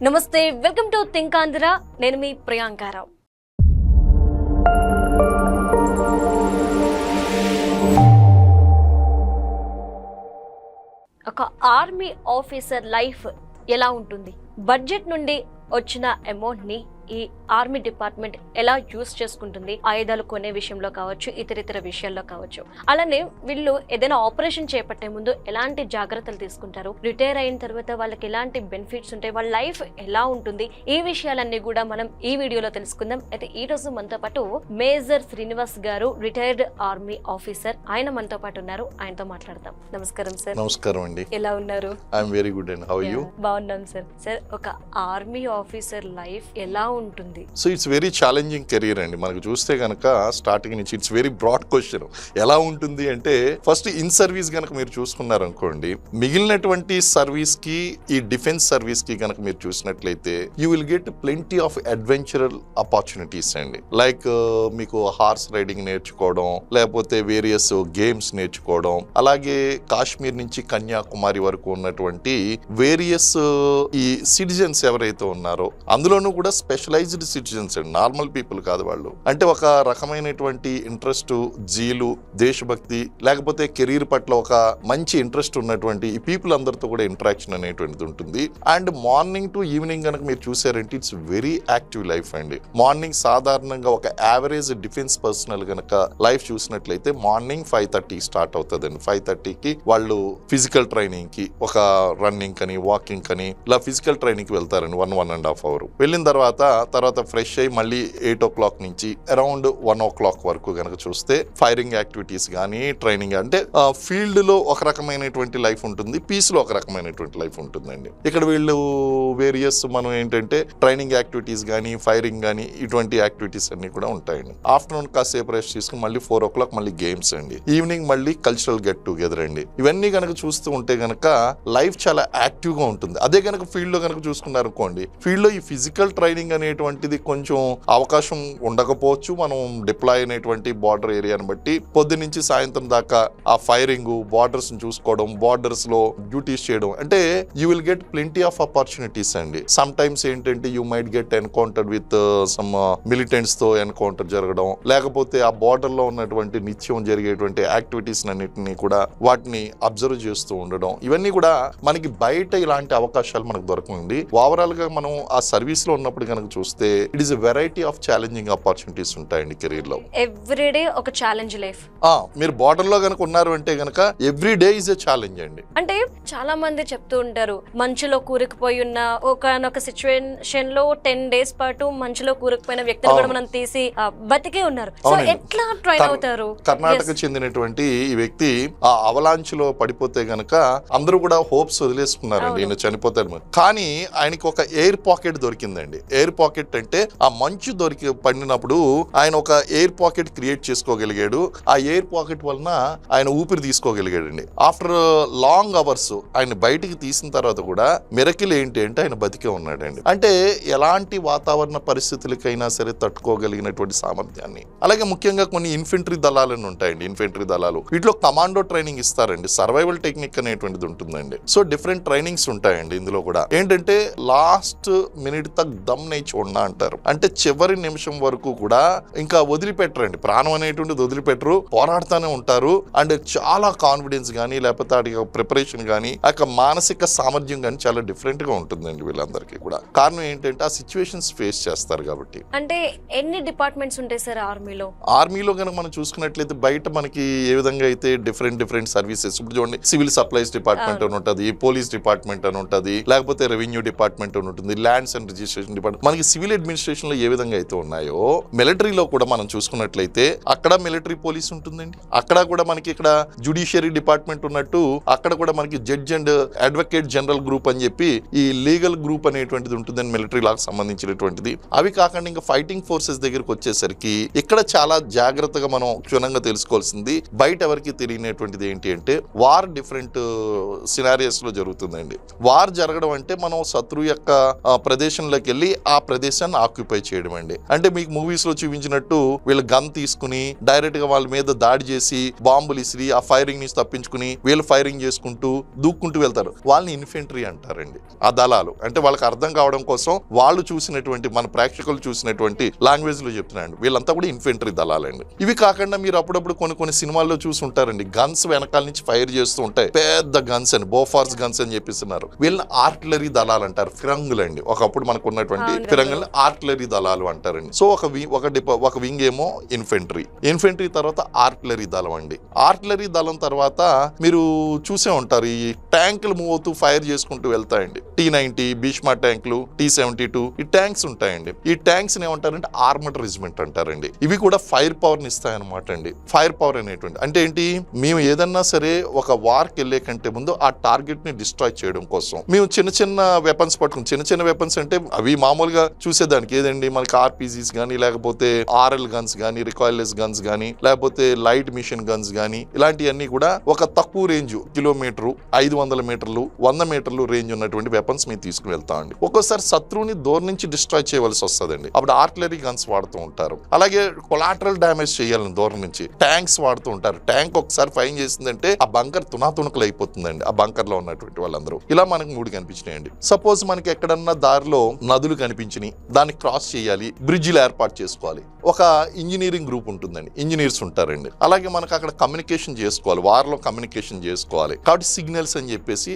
నమస్తే, welcome to think Andhra. నేను మీ ప్రియాంకారావు. ఒక ఆర్మీ ఆఫీసర్ లైఫ్ ఎలా ఉంటుంది? బడ్జెట్ నుండి వచ్చిన అమౌంట్ ని ఈ ఆర్మీ డిపార్ట్మెంట్ ఎలా యూస్ చేసుకుంటుంది? ఆయుధాలు కొనే విషయంలో కావచ్చు, ఇతరితర విషయాల్లో కావచ్చు. అలానే వీళ్ళు ఏదైనా ఆపరేషన్ చేపట్టే ముందు ఎలాంటి జాగ్రత్తలు తీసుకుంటారు, రిటైర్ అయిన తర్వాత వాళ్ళకి ఎలాంటి బెనిఫిట్స్ ఉంటాయి, వాళ్ళ లైఫ్ ఎలా ఉంటుంది, ఈ విషయాలన్నీ కూడా మనం ఈ వీడియోలో తెలుసుకుందాం. అయితే ఈ రోజు మనతో పాటు మేజర్ శ్రీనివాస్ గారు, రిటైర్డ్ ఆర్మీ ఆఫీసర్, ఆయన మనతో పాటు ఉన్నారు. ఆయనతో మాట్లాడతాం. నమస్కారం సార్. నమస్కారం అండి. ఎలా ఉన్నారు? I'm very good and how are you? బాగున్నాం సార్. సార్, ఒక ఆర్మీ ఆఫీసర్ లైఫ్ ఎలా ఉంటుంది? So it's very challenging career అండి. మనకు చూస్తే గనక స్టార్టింగ్ నుంచి ఇట్స్ వెరీ బ్రాడ్ క్వశ్చన్. ఎలా ఉంటుంది అంటే, ఫస్ట్ ఇన్ సర్వీస్ గనక మీరు చూసుకున్నారు అనుకోండి, మిగిలినటువంటి సర్వీస్ కి ఈ డిఫెన్స్ సర్వీస్ కి గనక మీరు చూసినట్లయితే you will get plenty of adventural opportunities అండి. లైక్ మీకు హార్స్ రైడింగ్ నేర్చుకోవడం, లేకపోతే వేరియస్ గేమ్స్ నేర్చుకోవడం, అలాగే కాశ్మీర్ నుంచి కన్యాకుమారి వరకు ఉన్నటువంటి వేరియస్ ఈ సిటిజన్స్ ఎవరైతే ఉన్నారో అందులోనూ కూడా స్పెషలైజ్డ్ సిటిజన్స్ అండి, నార్మల్ పీపుల్ కాదు వాళ్ళు. అంటే ఒక రకమైనటువంటి ఇంట్రెస్ట్, జీలు, దేశభక్తి, లేకపోతే కెరీర్ పట్ల ఒక మంచి ఇంట్రెస్ట్ ఉన్నటువంటి ఈ పీపుల్ అందరితో కూడా ఇంటరాక్షన్ అనేటువంటిది ఉంటుంది. అండ్ మార్నింగ్ టు ఈవినింగ్ కనుక మీరు చూసారంటే ఇట్స్ వెరీ యాక్టివ్ లైఫ్ అండి. మార్నింగ్ సాధారణంగా ఒక యావరేజ్ డిఫెన్స్ పర్సనల్ గనక లైఫ్ చూసినట్లయితే మార్నింగ్ 5:30 స్టార్ట్ అవుతుందండి. 5:30కి వాళ్ళు ఫిజికల్ ట్రైనింగ్ కి, ఒక రన్నింగ్ కని, వాకింగ్ కని, ఇలా ఫిజికల్ ట్రైనింగ్ కి వెళ్తారండి. 1.5 అవర్ వెళ్ళిన తర్వాత ఫ్రెష్ అయ్యి మళ్ళీ 8 o'clock నుంచి అరౌండ్ 1 o'clock వరకు గనక చూస్తే ఫైరింగ్ యాక్టివిటీస్ కానీ, ట్రైనింగ్, అంటే ఫీల్డ్ లో ఒక రకమైనటువంటి లైఫ్ ఉంటుంది, పీస్ లో ఒక రకమైనటువంటి లైఫ్ ఉంటుందండి. ఇక్కడ వీళ్ళు వేరియస్ మనం ఏంటంటే ట్రైనింగ్ యాక్టివిటీస్ కానీ, ఫైరింగ్ కానీ, ఇటువంటి యాక్టివిటీస్ అన్ని కూడా ఉంటాయండి. ఆఫ్టర్నూన్ కాసేపు రెస్ట్ తీసుకుని మళ్ళీ 4 o'clock మళ్ళీ గేమ్స్ అండి. ఈవినింగ్ మళ్ళీ కల్చరల్ గెట్ టుగెదర్ అండి. ఇవన్నీ గనక చూస్తూ ఉంటే గనక లైఫ్ చాలా యాక్టివ్ గా ఉంటుంది. అదే గనక ఫీల్డ్ లో గనక చూసుకున్నారు అనుకోండి, ఫీల్డ్ లో ఈ ఫిజికల్ ట్రైనింగ్ అనేటువంటిది కొంచెం అవకాశం ఉండకపోవచ్చు. మనం డిప్లాయ్ అయినటువంటి బార్డర్ ఏరియాని బట్టి పొద్దు నుంచి సాయంత్రం దాకా ఆ ఫైరింగ్, బార్డర్స్ చూసుకోవడం, బార్డర్స్ లో డ్యూటీస్ చేయడం, అంటే you will get plenty of opportunities అండి. సమ్ టైమ్స్ ఏంటంటే you might get encounter with some militants తో ఎన్కౌంటర్ జరగడం, లేకపోతే ఆ బార్డర్ లో ఉన్నటువంటి నిత్యం జరిగేటువంటి యాక్టివిటీస్ అన్నిటిని కూడా వాటిని అబ్జర్వ్ చేస్తూ ఉండడం, ఇవన్నీ కూడా మనకి బయట ఇలాంటి అవకాశాలు మనకు దొరకండి. ఓవరాల్ గా మనం ఆ సర్వీస్ లో ఉన్నప్పుడు కనుక చూస్తే it is a variety of challenging opportunities ఉంటాయండి కెరీర్ లో. ఎవ్రీ డే ఒక ఛాలెంజ్ లైఫ్. మీరు బార్డర్ లో కనుక ఉన్నారు అంటే కనుక every day is a challenge అండి. అంటే చాలా మంది చెప్తూ ఉంటారు, మంచులో కూరుకుపోయి ఉన్న ఒకనొక సిచ్యువేషన్ లో 10 days పాటు మంచులో కూరుకుపోయిన వ్యక్తులు కూడా మనం తీసి బతికే ఉన్నారు. సో ఎట్లా ట్రైన్ అవుతారు? కర్ణాటక చెందినటువంటి ఈ వ్యక్తి ఆ అవలాంచ్ లో పడిపోతే గనక అందరూ కూడా హోప్స్ వదిలేసుకున్నారండి, ఈయన చనిపోతారు. కానీ ఆయనకి ఒక ఎయిర్ పాకెట్ దొరికిందండి. ఎయిర్ పాకెట్ అంటే ఆ మంచు పడినప్పుడు ఆయన ఒక ఎయిర్ పాకెట్ క్రియేట్ చేసుకోగలిగాడు. ఆ ఎయిర్ పాకెట్ వలన ఆయన ఊపిరి తీసుకోగలిగాడండి. ఆఫ్టర్ లాంగ్ అవర్స్ ఆయన బయటికి తీసిన తర్వాత కూడా మిరకిల్ ఏంటి అంటే ఆయన బతికే ఉన్నాడండి. అంటే ఎలాంటి వాతావరణ పరిస్థితులకైనా సరే తట్టుకోగలిగినటువంటి సామర్థ్యాన్ని. అలాగే ముఖ్యంగా కొన్ని ఇన్ఫెంట్రీ దళాలను ఉంటాయండి. ఇన్ఫెంట్రీ దళాలు వీటిలో కమాండో ట్రైనింగ్ ఇస్తారండి. సర్వైవల్ టెక్నిక్ అనేటువంటిది ఉంటుందండి. సో డిఫరెంట్ ట్రైనింగ్స్ ఉంటాయండి. ఇందులో కూడా ఏంటంటే లాస్ట్ మినిట్ తక్ దమ్ నై చూడనా అంటారు. అంటే చివరి నిమిషం వరకు కూడా ఇంకా వదిలిపెట్టరండి, ప్రాణం అనేటువంటిది వదిలిపెట్టరు, పోరాడుతూనే ఉంటారు. అండ్ చాలా కాన్ఫిడెన్స్ కానీ, లేకపోతే వాటి ప్రిపరేషన్ కానీ, ఆ మానసిక సామర్థ్యం కానీ చాలా డిఫరెంట్ గా ఉంటుందండి వీళ్ళందరికీ కూడా. కారణం ఏంటంటే ఆ సిచ్యువేషన్స్ ఫేస్ చేస్తారు కాబట్టి. అంటే ఎన్ని డిపార్ట్మెంట్స్ ఉంటాయి సార్ ఆర్మీలో? ఆర్మీలో కనుక మనం చూసుకున్నట్లయితే బయట మనకి ఏ విధంగా అయితే డిఫరెంట్ సర్వీసెస్, ఇప్పుడు చూడండి సివిల్ సప్లైస్ డిపార్ట్మెంట్ అని ఉంటుంది, పోలీస్ డిపార్ట్మెంట్ అని ఉంటుంది, లేకపోతే రెవెన్యూ డిపార్ట్మెంట్ అని ఉంటుంది, ల్యాండ్స్ అండ్ రిజిస్ట్రేషన్ డిపార్ట్మెంట్. మనకి సివిల్ అడ్మినిస్ట్రేషన్ లో ఏ విధంగా అయితే ఉన్నాయో మిలిటరీలో కూడా మనం చూసుకున్నట్లయితే అక్కడ మిలిటరీ పోలీస్ ఉంటుందండి. అక్కడ కూడా మనకి ఇక్కడ జ్యుడిషియరీ డిపార్ట్మెంట్ ఉన్నట్టు అక్కడ కూడా మనకి judge and advocate general group అని చెప్పి ఈ లీగల్ గ్రూప్ అనేటువంటిది ఉంటుందని మిలిటరీ లాకి సంబంధించినటువంటిది. అవి కాకుండా ఇంకా ఫైటింగ్ ఫోర్సెస్ దగ్గరకు వచ్చేసరికి ఇక్కడ చాలా జాగ్రత్తగా మనం క్షుణ్ణంగా తెలుసుకోవాల్సింది, బయట ఎవరికి తెలియనటువంటిది ఏంటి అంటే వార్ డిఫరెంట్ సినారియోస్ లో జరుగుతుందండి. వార్ జరగడం అంటే మనం శత్రువు యొక్క ప్రదేశంలోకి వెళ్ళి ఆ ప్రదేశాన్ని ఆక్యుపై చేయడం అండి. అంటే మీకు మూవీస్ లో చూపించినట్టు వీళ్ళు గన్ తీసుకుని డైరెక్ట్ గా వాళ్ళ మీద దాడి చేసి బాంబులు ఇసిరి ఆ ఫైరింగ్ నుంచి తప్పించుకుని వీళ్ళు ఫైరింగ్ చేసుకుంటూ దూక్కుంటూ వెళ్తారు. వాళ్ళని ఇన్ఫెంట్రీ అంటారండి. ఆ దళాలు అంటే వాళ్ళకి అర్థం కావడం కోసం వాళ్ళు చూసినటువంటి మన ప్రేక్షకులు చూసినటువంటి లాంగ్వేజ్ లో చెప్తున్నాయండి. వీళ్ళంతా కూడా ఇన్ఫెంట్రీ దళాలండి. ఇవి కాకుండా మీరు అప్పుడప్పుడు కొన్ని సినిమాల్లో చూసి ఉంటారండి, గన్స్ వెనకాల నుంచి ఫైర్ చేస్తూ ఉంటాయి, పెద్ద గన్స్ అని, బోఫార్స్ గన్స్ అని చెప్పిస్తున్నారు. వీళ్ళని ఆర్టిలరీ దళాలు అంటారు, ఫిరంగులండి. ఒకప్పుడు మనకు ఉన్నటువంటి ఫిరంగుల్ని ఆర్టిలరీ దళాలు అంటారండి. సో ఒక వింగ్ ఏమో ఇన్ఫెంట్రీ తర్వాత ఆర్టిలరీ దళం అండి. ఆర్టిలరీ దళం తర్వాత మీరు చూసే ఉంటారు ఈ ట్యాంకులు మూవ్ అవుతూ ఫైర్ చేసుకుంటూ వెళ్తాయండి. T-90 భీష్మా ట్యాంకులు, T-72 ఈ ట్యాంక్స్ ఉంటాయండి. ఈ ట్యాంక్స్ ఏమంటారంటే ఆర్మర్డ్ రెజిమెంట్ అంటారండి. ఇవి కూడా ఫైర్ పవర్ ని ఇస్తాయన్నమాట అండి. ఫైర్ పవర్ అనేటువంటి అంటే ఏంటి, మేము ఏదన్నా సరే ఒక వార్ కి వెళ్లే కంటే ముందు ఆ టార్గెట్ ని డిస్ట్రాయ్ చేయడం కోసం మేము చిన్న వెపన్స్ పట్టుకుని, చిన్న వెపన్స్ అంటే అవి మామూలుగా చూసేదానికి ఏదండి, మనకి RPGs గానీ లేకపోతే RL గన్స్ గానీ, రికాయిల్లెస్ గన్స్ గానీ, లేకపోతే లైట్ మిషన్ గన్స్ గానీ, ఇలాంటివన్నీ కూడా ఒక తక్కువ రేంజ్ కిలోమీటరు, 500 మీటర్లు, 100 మీటర్లు రేంజ్ ఉన్నటువంటి వెపన్స్ మేము తీసుకుని వెళ్తామండి. ఒక్కోసారి శత్రువుని దూరం నుంచి డిస్ట్రాయ్ చేయవలసి వస్తుందండి. అప్పుడు ఆర్టిలరీ గన్స్ వాడుతూ ఉంటారు. అలాగే కొలాటరల్ డ్యామేజ్ చేయాలని దూరం నుంచి ట్యాంక్స్ వాడుతూ ఉంటారు. ట్యాంక్ ఒకసారి ఫైన్ చేసిందంటే ఆ బంకర్ తునాతునకలు అయిపోతుందండి. ఆ బంకర్ లో ఉన్నటువంటి వాళ్ళందరూ ఇలా మనకు 3 కనిపించినాయండి. సపోజ్ మనకి ఎక్కడన్నా దారిలో నదులు కనిపించినాయి, దాన్ని క్రాస్ చేయాలి, బ్రిడ్జిలు ఏర్పాటు చేసుకోవాలి. ఒక ఇంజనీరింగ్ గ్రూప్ ఉంటుందండి, ఇంజనీర్స్ ఉంటారండి. అలాగే మనకు అక్కడ కమ్యూనికేషన్ చేసుకోవాలి, వార్లో కమ్యూనికేషన్ చేసుకోవాలి కాబట్టి సిగ్నల్స్ అని చెప్పేసి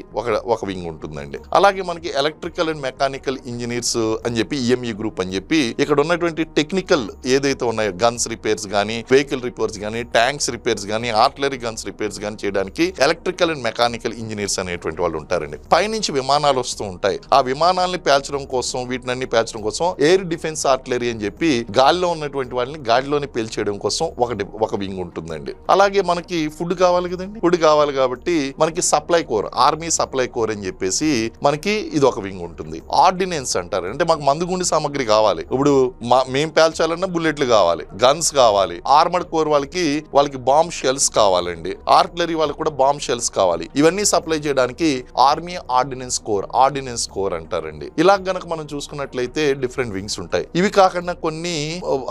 ఒక వింగ్ ఉంటుందండి. అలాగే మనకి ఎలక్ట్రికల్ అండ్ మెకానికల్ ఇంజనీర్స్ అని చెప్పి EME గ్రూప్ అని చెప్పి ఇక్కడ ఉన్నటువంటి టెక్నికల్ ఏదైతే ఉన్నాయో గన్స్ రిపేర్స్ గానీ, వెహికల్ రిపేర్స్ గానీ, ట్యాంక్స్ రిపేర్స్ గానీ, ఆర్టిలరీ గన్స్ రిపేర్స్ గానీ చేయడానికి ఎలక్ట్రికల్ అండ్ మెకానికల్ ఇంజనీర్స్ అనేటువంటి వాళ్ళు ఉంటారండి. పైనుంచి విమానాలు వస్తూ ఉంటాయి. ఆ విమానాలని పేల్చడం కోసం, వీటినన్ని పేల్చడం కోసం ఎయిర్ డిఫెన్స్ ఆర్టిలరీ అని చెప్పి గాలిలో ఉన్నటువంటి వాళ్ళని గాలిలోని పేల్చేయడం కోసం ఒక వింగ్ ఉంటుందండి. అలాగే మనకి ఫుడ్ కావాలి కదండి, ఫుడ్ కావాలి కాబట్టి మనకి supply core, army supply core అని చెప్పేసి మనకి ఇది ఒక వింగ్ ఉంటుంది. ఆర్డినెన్స్ అంటారు, అంటే మాకు మందుగుండి సామాగ్రి కావాలి. ఇప్పుడు మేము పేల్చాలన్నా బుల్లెట్లు కావాలి, గన్స్ కావాలి. ఆర్మర్డ్ కోర్ వాళ్ళకి బాంబ్ షెల్స్ కావాలండి. ఆర్టిలరీ వాళ్ళకి కూడా బాంబ్ షెల్స్ కావాలి. ఇవన్నీ సప్లై చేయడానికి ఆర్మీ ఆర్డినెన్స్ కోర్ అంటారండి. ఇలా గనక మనం చూసుకున్నట్లయితే డిఫరెంట్ వింగ్స్ ఉంటాయి. ఇవి కాకుండా కొన్ని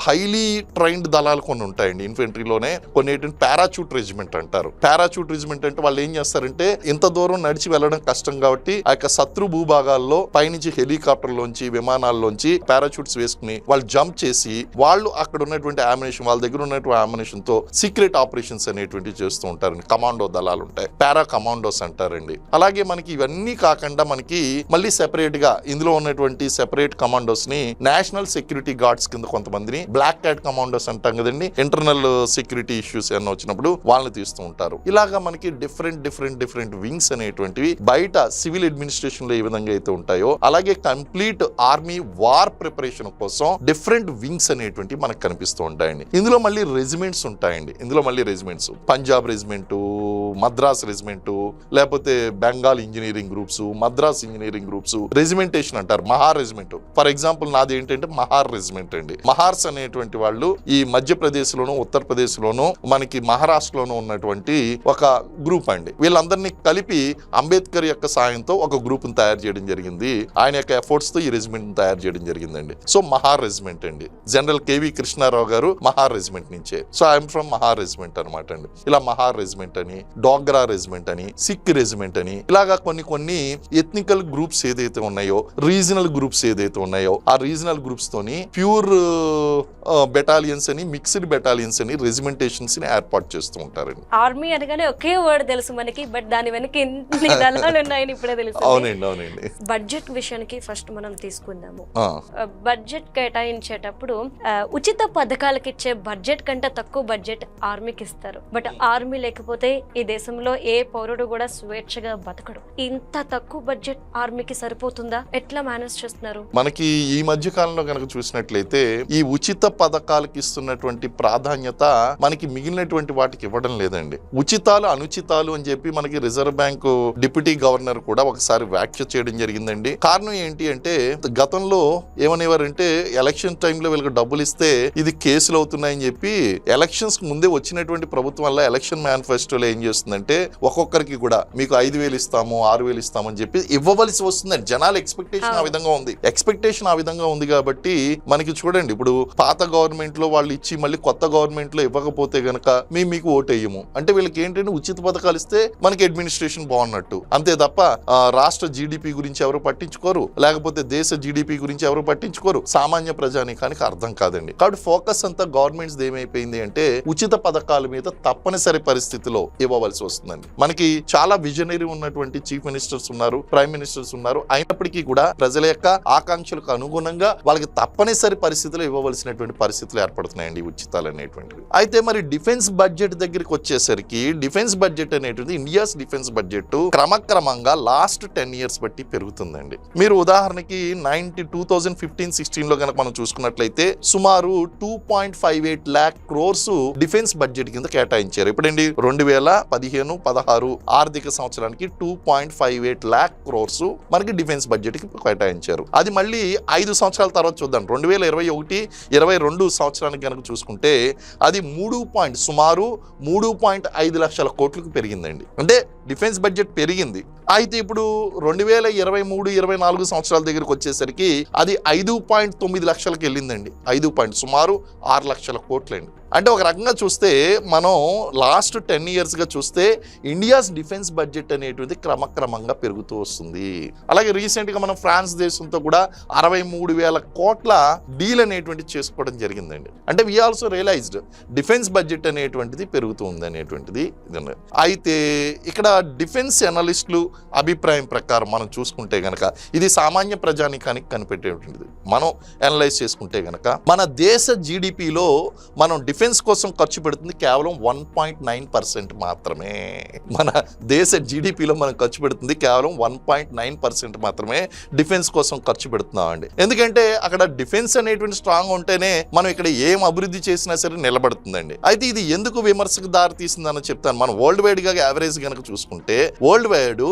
హైలీ ట్రైన్డ్ దళాలు కొన్ని ఉంటాయండి. ఇన్ఫెంట్రీలోనే కొన్ని పారాచూట్ రెజిమెంట్ అంటారు. పారాచూట్ రెజిమెంట్ అంటే వాళ్ళు ఏం చేస్తారంటే ఇంత దూరం నడిచి వెళ్ళడం కష్టం కాబట్టి ఆ యొక్క శత్రు భూభాగాల్లో పైనుంచి హెలికాప్టర్లోంచి, విమానాల్లోంచి పారాచూట్స్ వేసుకుని వాళ్ళు జంప్ చేసి వాళ్ళు అక్కడ ఉన్నటువంటి ఆమినేషన్, వాళ్ళ దగ్గర ఉన్నటువంటి ఆమినేషన్ తో సీక్రెట్ ఆపరేషన్స్ అనేటువంటి చేస్తూ ఉంటారండి. కమాండో దళాలు ఉంటాయి, పారా కమాండోస్ అంటారండి. అలాగే మనకి ఇవన్నీ కాకుండా మనకి మళ్ళీ సెపరేట్ గా ఇందులో ఉన్నటువంటి సెపరేట్ కమాండోస్ ని నేషనల్ సెక్యూరిటీ గార్డ్స్ కింద కొంతమందిని, బ్లాక్ క్యాట్ కమాండోస్ అంటాం కదండి, ఇంటర్నల్ సెక్యూరిటీ ఇష్యూస్ ఏమన్నా వచ్చినప్పుడు వాళ్ళని తీస్తూ ఉంటారు. ఇలాగా మనకి డిఫరెంట్ వింగ్స్ అనేటువంటివి బయట సివిల్ అడ్మినిస్ట్రేషన్ లో ఏ విధంగా అయితే ఉంటాయో అలాగే కంప్లీట్ ఆర్మీ వార్ ప్రిపరేషన్ కోసం డిఫరెంట్ వింగ్స్ అనేటువంటివి మనకు కనిపిస్తూ ఉంటాయండి. ఇందులో మళ్ళీ రెజిమెంట్స్ ఉంటాయండి. పంజాబ్ రెజిమెంట్, మద్రాస్ రెజిమెంట్, లేకపోతే Bengal engineering groups, Madras engineering groups, regimentation అంటారు. మహార్ రెజిమెంట్ ఫర్ ఎగ్జాంపుల్ నాది ఏంటంటే మహార్ రెజిమెంట్ అండి. మహార్స్ అనేటువంటి వాళ్ళు ఈ మధ్యప్రదేశ్ లోను, ఉత్తరప్రదేశ్ లోను, మనకి మహారాష్ట్రలోనూ ఉన్నటువంటి ఒక గ్రూప్ అండి. వీళ్ళందరినీ కలిపి అంబేద్కర్ యొక్క సాయంతో ఒక గ్రూప్ ని తయారు చేయడం జరిగింది. ఆయన యొక్క ఎఫర్ట్స్ తో ఈ రెజిమెంట్ తయారు చేయడం జరిగిందండి. సో మహార్ రెజిమెంట్ అండి. జనరల్ KV కృష్ణారావు గారు మహార్ రెజిమెంట్ నుంచే. So I'm from Mahar regiment అనమాట అండి. ఇలా మహార్ రెజిమెంట్ అని, డోగ్రా రెజిమెంట్ అని, సిక్ రెజిమెంట్ అని, ఇలాగా కొన్ని ఎథ్నికల్ గ్రూప్స్ ఏదైతే ఉన్నాయో, రీజనల్ గ్రూప్స్ ఏదైతే ఉన్నాయో ఆ రీజనల్ గ్రూప్స్ తోని ప్యూర్ బెటాలియన్స్ అని, మిక్స్డ్ బెటాలియన్స్ అని, రెజిమెంటేషన్స్ ని ఏర్పాటు చేస్తూ ఉంటారండి. ఆర్మీ అనగానే ఒకే వర్డ్ తెలుసు మనకి, బట్ దాని వెనక ఎన్ని దళాలు ఉన్నాయని ఇప్పుడే తెలుసు. అవునండి. బడ్జెట్ విషయానికి ఫస్ట్ మనం తీసుకుందాము. బడ్జెట్ కేటాయించేటప్పుడు ఉచిత పథకాలకు ఇచ్చే బడ్జెట్ కంటే తక్కువ బడ్జెట్ ఆర్మీకి ఇస్తారు. బట్ ఆర్మీ లేకపోతే ఈ దేశంలో ఏ పౌరుడు కూడా స్వేచ్ఛగా బతకడు. ఇంత తక్కువ బడ్జెట్ ఆర్మీకి సరిపోతుందా? ఎట్లా మేనేజ్ చేస్తున్నారు? మనకి ఈ మధ్య కాలంలో కనుక చూసినట్లయితే ఈ ఉచిత పథకాలకు ఇస్తున్నటువంటి ప్రాధాన్యత మనకి మిగిలినటువంటి వాటికి ఇవ్వడం లేదండి. ఉచితాలు అనుచితాలు అని చెప్పి మనకి రిజర్వ్ బ్యాంకు డిప్యూటీ గవర్నర్ కూడా ఒకసారి వ్యాఖ్య చేయడం జరిగిందండి. కారణం ఏంటి అంటే గతంలో ఏమనేవారంటే ఎలక్షన్ టైంలో వీళ్ళకి డబ్బులు ఇస్తే ఇది కేసులు అవుతున్నాయని చెప్పి ఎలక్షన్స్ ముందే వచ్చినటువంటి ప్రభుత్వం వల్ల ఎలక్షన్ మేనిఫెస్టోలో ఏం చేస్తుందంటే ఒక్కొక్కరికి కూడా మీకు 5,000 ఇస్తాము, 6,000 ఇస్తామని చెప్పి ఇవ్వవలసి వస్తుందండి. జనాల ఎక్స్పెక్టేషన్ ఆ విధంగా ఉంది. ఎక్స్పెక్టేషన్ ఎక్స్పెక్టేషన్ ఆ విధంగా ఉంది కాబట్టి మనకి చూడండి, ఇప్పుడు పాత గవర్నమెంట్ లో వాళ్ళు ఇచ్చి మళ్ళీ కొత్త గవర్నమెంట్ లో ఇవ్వకపోతే గనక మేము మీకు ఓటేయము అంటే వీళ్ళకి ఏంటంటే ఉచిత పథకాలు ఇస్తే మనకి అడ్మినిస్ట్రేషన్ బాగున్నట్టు, అంతే తప్ప రాష్ట్ర జీడిపి గురించి ఎవరు పట్టించుకోరు, లేకపోతే దేశ జీడిపి గురించి ఎవరు పట్టించుకోరు. సామాన్య ప్రజానీకానికి అర్థం కాదండి. కాబట్టి ఫోకస్ అంతా గవర్నమెంట్స్ ఏమైపోయింది అంటే ఉచిత పథకాల మీద తప్పనిసరి పరిస్థితిలో ఇవ్వవలసి వస్తుందండి. మనకి చాలా విజనరీ ఉన్నటువంటి చీఫ్ మినిస్టర్స్ ఉన్నారు, ప్రైమ్ మినిస్టర్స్ ఉన్నారు. అయినప్పటికీ కూడా ప్రజల యొక్క ఆకాంక్షలకు అనుగుణంగా వాళ్ళకి తప్పనిసరి పరిస్థితులు ఇవ్వవలసినటువంటి పరిస్థితులు ఏర్పడుతున్నాయండి ఉచితాలు అనేటువంటివి. అయితే మరి డిఫెన్స్ బడ్జెట్ దగ్గరికి వచ్చేసరికి డిఫెన్స్ బడ్జెట్ అనేటువంటి ఇండియాస్ డిఫెన్స్ బడ్జెట్ క్రమక్రమంగా లాస్ట్ 10 years బట్టి పెరుగుతుందండి. మీరు ఉదాహరణకి 2015-16 లో కనుక మనం చూసుకున్నట్లయితే సుమారు 2.58 lakh crores డిఫెన్స్ బడ్జెట్ కింద కేటాయించారు. ఇప్పుడండి 2015-16 ఆర్థిక సంవత్సరానికి 2.58 lakh crores మనకి డిఫెన్స్ బడ్జెట్ కి కేటాయించారు. అది మళ్ళీ 5 సంవత్సరాల తర్వాత చూద్దాం. 2021-22 సంవత్సరానికి కనుక చూసుకుంటే అది సుమారు 3.5 లక్షల కోట్లకు పెరిగిందండి. అంటే డిఫెన్స్ బడ్జెట్ పెరిగింది. అయితే ఇప్పుడు 2023-24 సంవత్సరాల దగ్గరకు వచ్చేసరికి అది 5.9 లక్షలకు వెళ్ళిందండి. సుమారు 6 లక్షల కోట్లండి. అంటే ఒక రకంగా చూస్తే మనం లాస్ట్ 10 years గా చూస్తే ఇండియాస్ డిఫెన్స్ బడ్జెట్ అనేటువంటిది క్రమక్రమంగా పెరుగుతూ వస్తుంది. అలాగే రీసెంట్ గా మనం ఫ్రాన్స్ దేశంతో కూడా 63,000 కోట్ల డీల్ అనేటువంటి చేసుకోవడం జరిగిందండి. అంటే we also realised defence budget అనేటువంటిది పెరుగుతూ ఉంది అనేటువంటిది. అయితే ఇక్కడ డిఫెన్స్ అనలిస్టులు అభిప్రాయం ప్రకారం మనం చూసుకుంటే గనక ఇది సామాన్య ప్రజానికానికి కనిపెట్టేటువంటిది. మనం అనలైజ్ చేసుకుంటే గనక మన దేశ జీడిపిలో మనం డిఫెన్స్ కోసం ఖర్చు పెడుతుంది కేవలం 1.9% మాత్రమే. మన దేశ జీడిపిలో మనం ఖర్చు పెడుతుంది కేవలం 1.9% మాత్రమే డిఫెన్స్ కోసం ఖర్చు పెడుతున్నాం అండి. ఎందుకంటే అక్కడ డిఫెన్స్ అనేటువంటి స్ట్రాంగ్ ఉంటేనే మనం ఇక్కడ ఏం అభివృద్ధి చేసినా సరే నిలబడుతుందండి. అయితే ఇది ఎందుకు విమర్శకు దారి తీసిందని చెప్తాను. మనం వరల్డ్ వైడ్ గా యావరేజ్ కనుక చూసుకుంటే వరల్డ్ వైడ్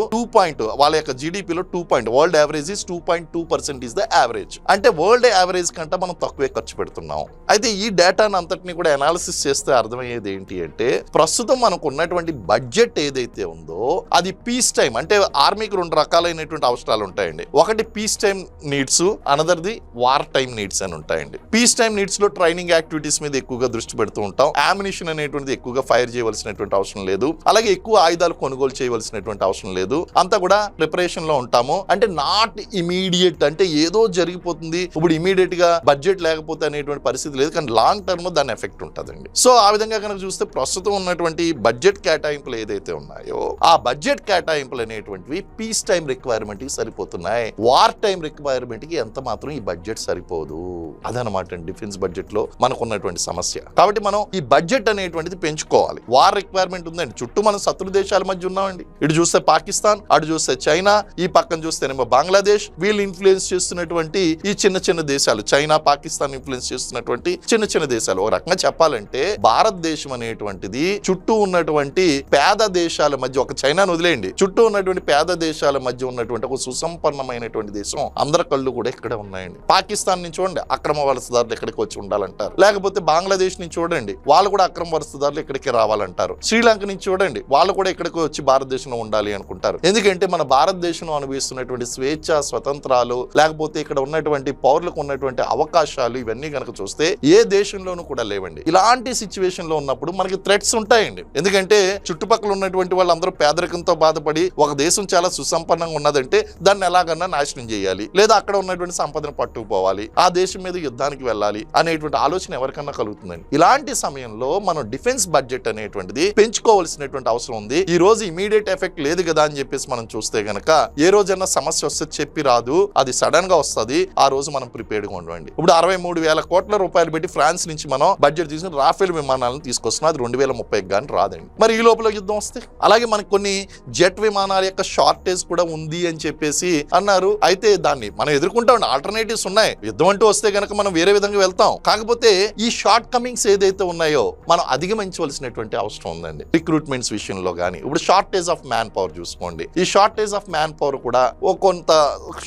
వాళ్ళ యొక్క జీడిపిలో 2 world average is 2.2% is the average. అంటే వరల్డ్ యావరేజ్ కంటే మనం తక్కువే ఖర్చు పెడుతున్నాం. అయితే ఈ డేటాను అంతటిని కూడా అనాలిసిస్ చేస్తే అర్థమయ్యేది ఏంటి అంటే ప్రస్తుతం మనకు ఉన్నటువంటి బడ్జెట్ ఏదైతే ఉందో అది పీస్ టైం, అంటే ఆర్మీకి 2 రకాలైనటువంటి అవసరాలు ఉంటాయండి. ఒకటి పీస్ టైం నీడ్స్, అనదర్ది వార్ టైం నీడ్స్ అని ఉంటాయండి. పీస్ టైం నీడ్స్ లో ట్రైనింగ్ యాక్టివిటీస్ మీద ఎక్కువగా దృష్టి పెడుతూ ఉంటాం. అమ్యునిషన్ అనేటువంటిది ఎక్కువగా ఫైర్ చేయవలసినటువంటి అవసరం లేదు. అలాగే ఎక్కువ ఆయుధాలు కొనుగోలు చేయవలసినటువంటి అవసరం లేదు. అంతా కూడా ప్రిపరేషన్ లో ఉంటాము. అంటే నాట్ ఇమీడియట్, అంటే ఏదో జరిగిపోతుంది ఇప్పుడు ఇమీడియట్ గా బడ్జెట్ లేకపోతే అనేటువంటి పరిస్థితి లేదు. కానీ లాంగ్ టర్మ్ లో దాని ఎఫెక్ట్ ఉంటుందండి. సో ఆ విధంగా కనుక చూస్తే ప్రస్తుతం ఉన్నటువంటి బడ్జెట్ కేటాయింపులు ఏదైతే ఉన్నాయో ఆ బడ్జెట్ కేటాయింపులు అనేటువంటివి పీస్ టైం రిక్వైర్మెంట్ కి సరిపోతున్నాయి. వార్ టైం రిక్వైర్మెంట్ కి ఎంత మాత్రం ఈ బడ్జెట్ సరిపోదు. అదనమాట డిఫెన్స్ బడ్జెట్ లో మనకు ఉన్నటువంటి సమస్య. కాబట్టి మనం ఈ బడ్జెట్ అనేటువంటిది పెంచుకోవాలి. వార్ రిక్వైర్మెంట్ ఉందండి. చుట్టూ మనం శత్రు దేశాల మధ్య ఉన్నామండి. ఇటు చూస్తే పాకిస్తాన్, అటు చూస్తే చైనా, ఈ పక్కన చూస్తేనేమో బంగ్లాదేశ్. వీళ్ళు ఇన్ఫ్లుయెన్స్ చేస్తున్నటువంటి ఈ చిన్న చిన్న దేశాలు, చైనా పాకిస్తాన్ ఇన్ఫ్లుయెన్స్ చేస్తున్నటువంటి చిన్న చిన్న దేశాలు. ఒక రకంగా చెప్పాలంటే భారతదేశం అనేటువంటిది చుట్టూ ఉన్నటువంటి పేద దేశాల మధ్య, ఒక చైనాను వదిలేయండి, చుట్టూ ఉన్నటువంటి పేద దేశాల మధ్య ఉన్నటువంటి ఒక సుసంపన్నమైనటువంటి దేశం. అందరి కళ్ళు కూడా ఇక్కడే ఉన్నాయండి. పాకిస్తాన్ నుంచి చూడండి, అక్రమ వలసదారులు ఇక్కడికి వచ్చి ఉండాలంటారు. లేకపోతే బంగ్లాదేశ్ నుంచి చూడండి, వాళ్ళు కూడా అక్రమ వలసదారులు ఇక్కడికి రావాలంటారు. శ్రీలంక నుంచి చూడండి, వాళ్ళు కూడా ఇక్కడికి వచ్చి భారతదేశంలో ఉండాలి అనుకుంటారు. ఎందుకంటే మన భారతదేశంలో అనుభవిస్తున్నటువంటి స్వేచ్ఛ, స్వతంత్రాలు, లేకపోతే ఇక్కడ ఉన్నటువంటి పౌరులకు ఉన్నటువంటి అవకాశాలు, ఇవన్నీ కనుక చూస్తే ఏ దేశంలోనూ కూడా లేవండి. ఇలాంటి సిచ్యువేషన్ లో ఉన్నప్పుడు మనకి థ్రెట్స్ ఉంటాయండి. ఎందుకంటే చుట్టుపక్కల ఉన్నటువంటి వాళ్ళందరూ పేదరికంతో బాధపడి ఒక దేశం చాలా సుసంపన్నంగా ఉన్నదంటే దాన్ని ఎలాగన్నా నాశనం చేయాలి, లేదా అక్కడ ఉన్నటువంటి సంపదను పట్టుకుపోవాలి, ఆ దేశం మీద యుద్ధానికి వెళ్ళాలి అనేటువంటి ఆలోచన ఎవరికన్నా కలుగుతుందండి. ఇలాంటి సమయంలో మనం డిఫెన్స్ బడ్జెట్ అనేటువంటిది పెంచుకోవాల్సినటువంటి అవసరం ఉంది. ఈ రోజు ఇమీడియట్ ఎఫెక్ట్ లేదు కదా అని చెప్పేసి మనం చూస్తే గనక ఏ రోజన్నా సమస్య వస్తే చెప్పి రాదు, అది సడన్ గా వస్తుంది. ఆ రోజు మనం ప్రిపేర్డ్ గా ఉండండి. ఇప్పుడు 63,000 కోట్ల రూపాయలు పెట్టి ఫ్రాన్స్ నుంచి మనం బడ్జెట్ తీసుకుని రాఫెల్ విమానాలను తీసుకొస్తున్నాం. అది 2030 కానీ రాదండి. మరి ఈ లోపల యుద్ధం వస్తే, అలాగే మనకు కొన్ని జెట్ విమానాల యొక్క షార్టేజ్ కూడా ఉంది అని చెప్పేసి అన్నారు. అయితే దాన్ని మనం ఎదుర్కొంటాం. ఆల్టర్నేటివ్స్ ఉన్నాయి. యుద్ధం అంటూ వస్తే గనక మనం వేరే విధంగా వెళ్తాం. కాకపోతే ఈ షార్ట్ కమింగ్స్ ఏదైతే ఉన్నాయో మనం అధిగమించవలసినటువంటి అవసరం ఉందండి. రిక్రూట్మెంట్స్ విషయంలో కానీ ఇప్పుడు షార్టేజ్ ఆఫ్ మ్యాన్ పవర్ చూసుకోండి. ఈ షార్టేజ్ ఆఫ్ మ్యాన్ పవర్ కూడా కొంత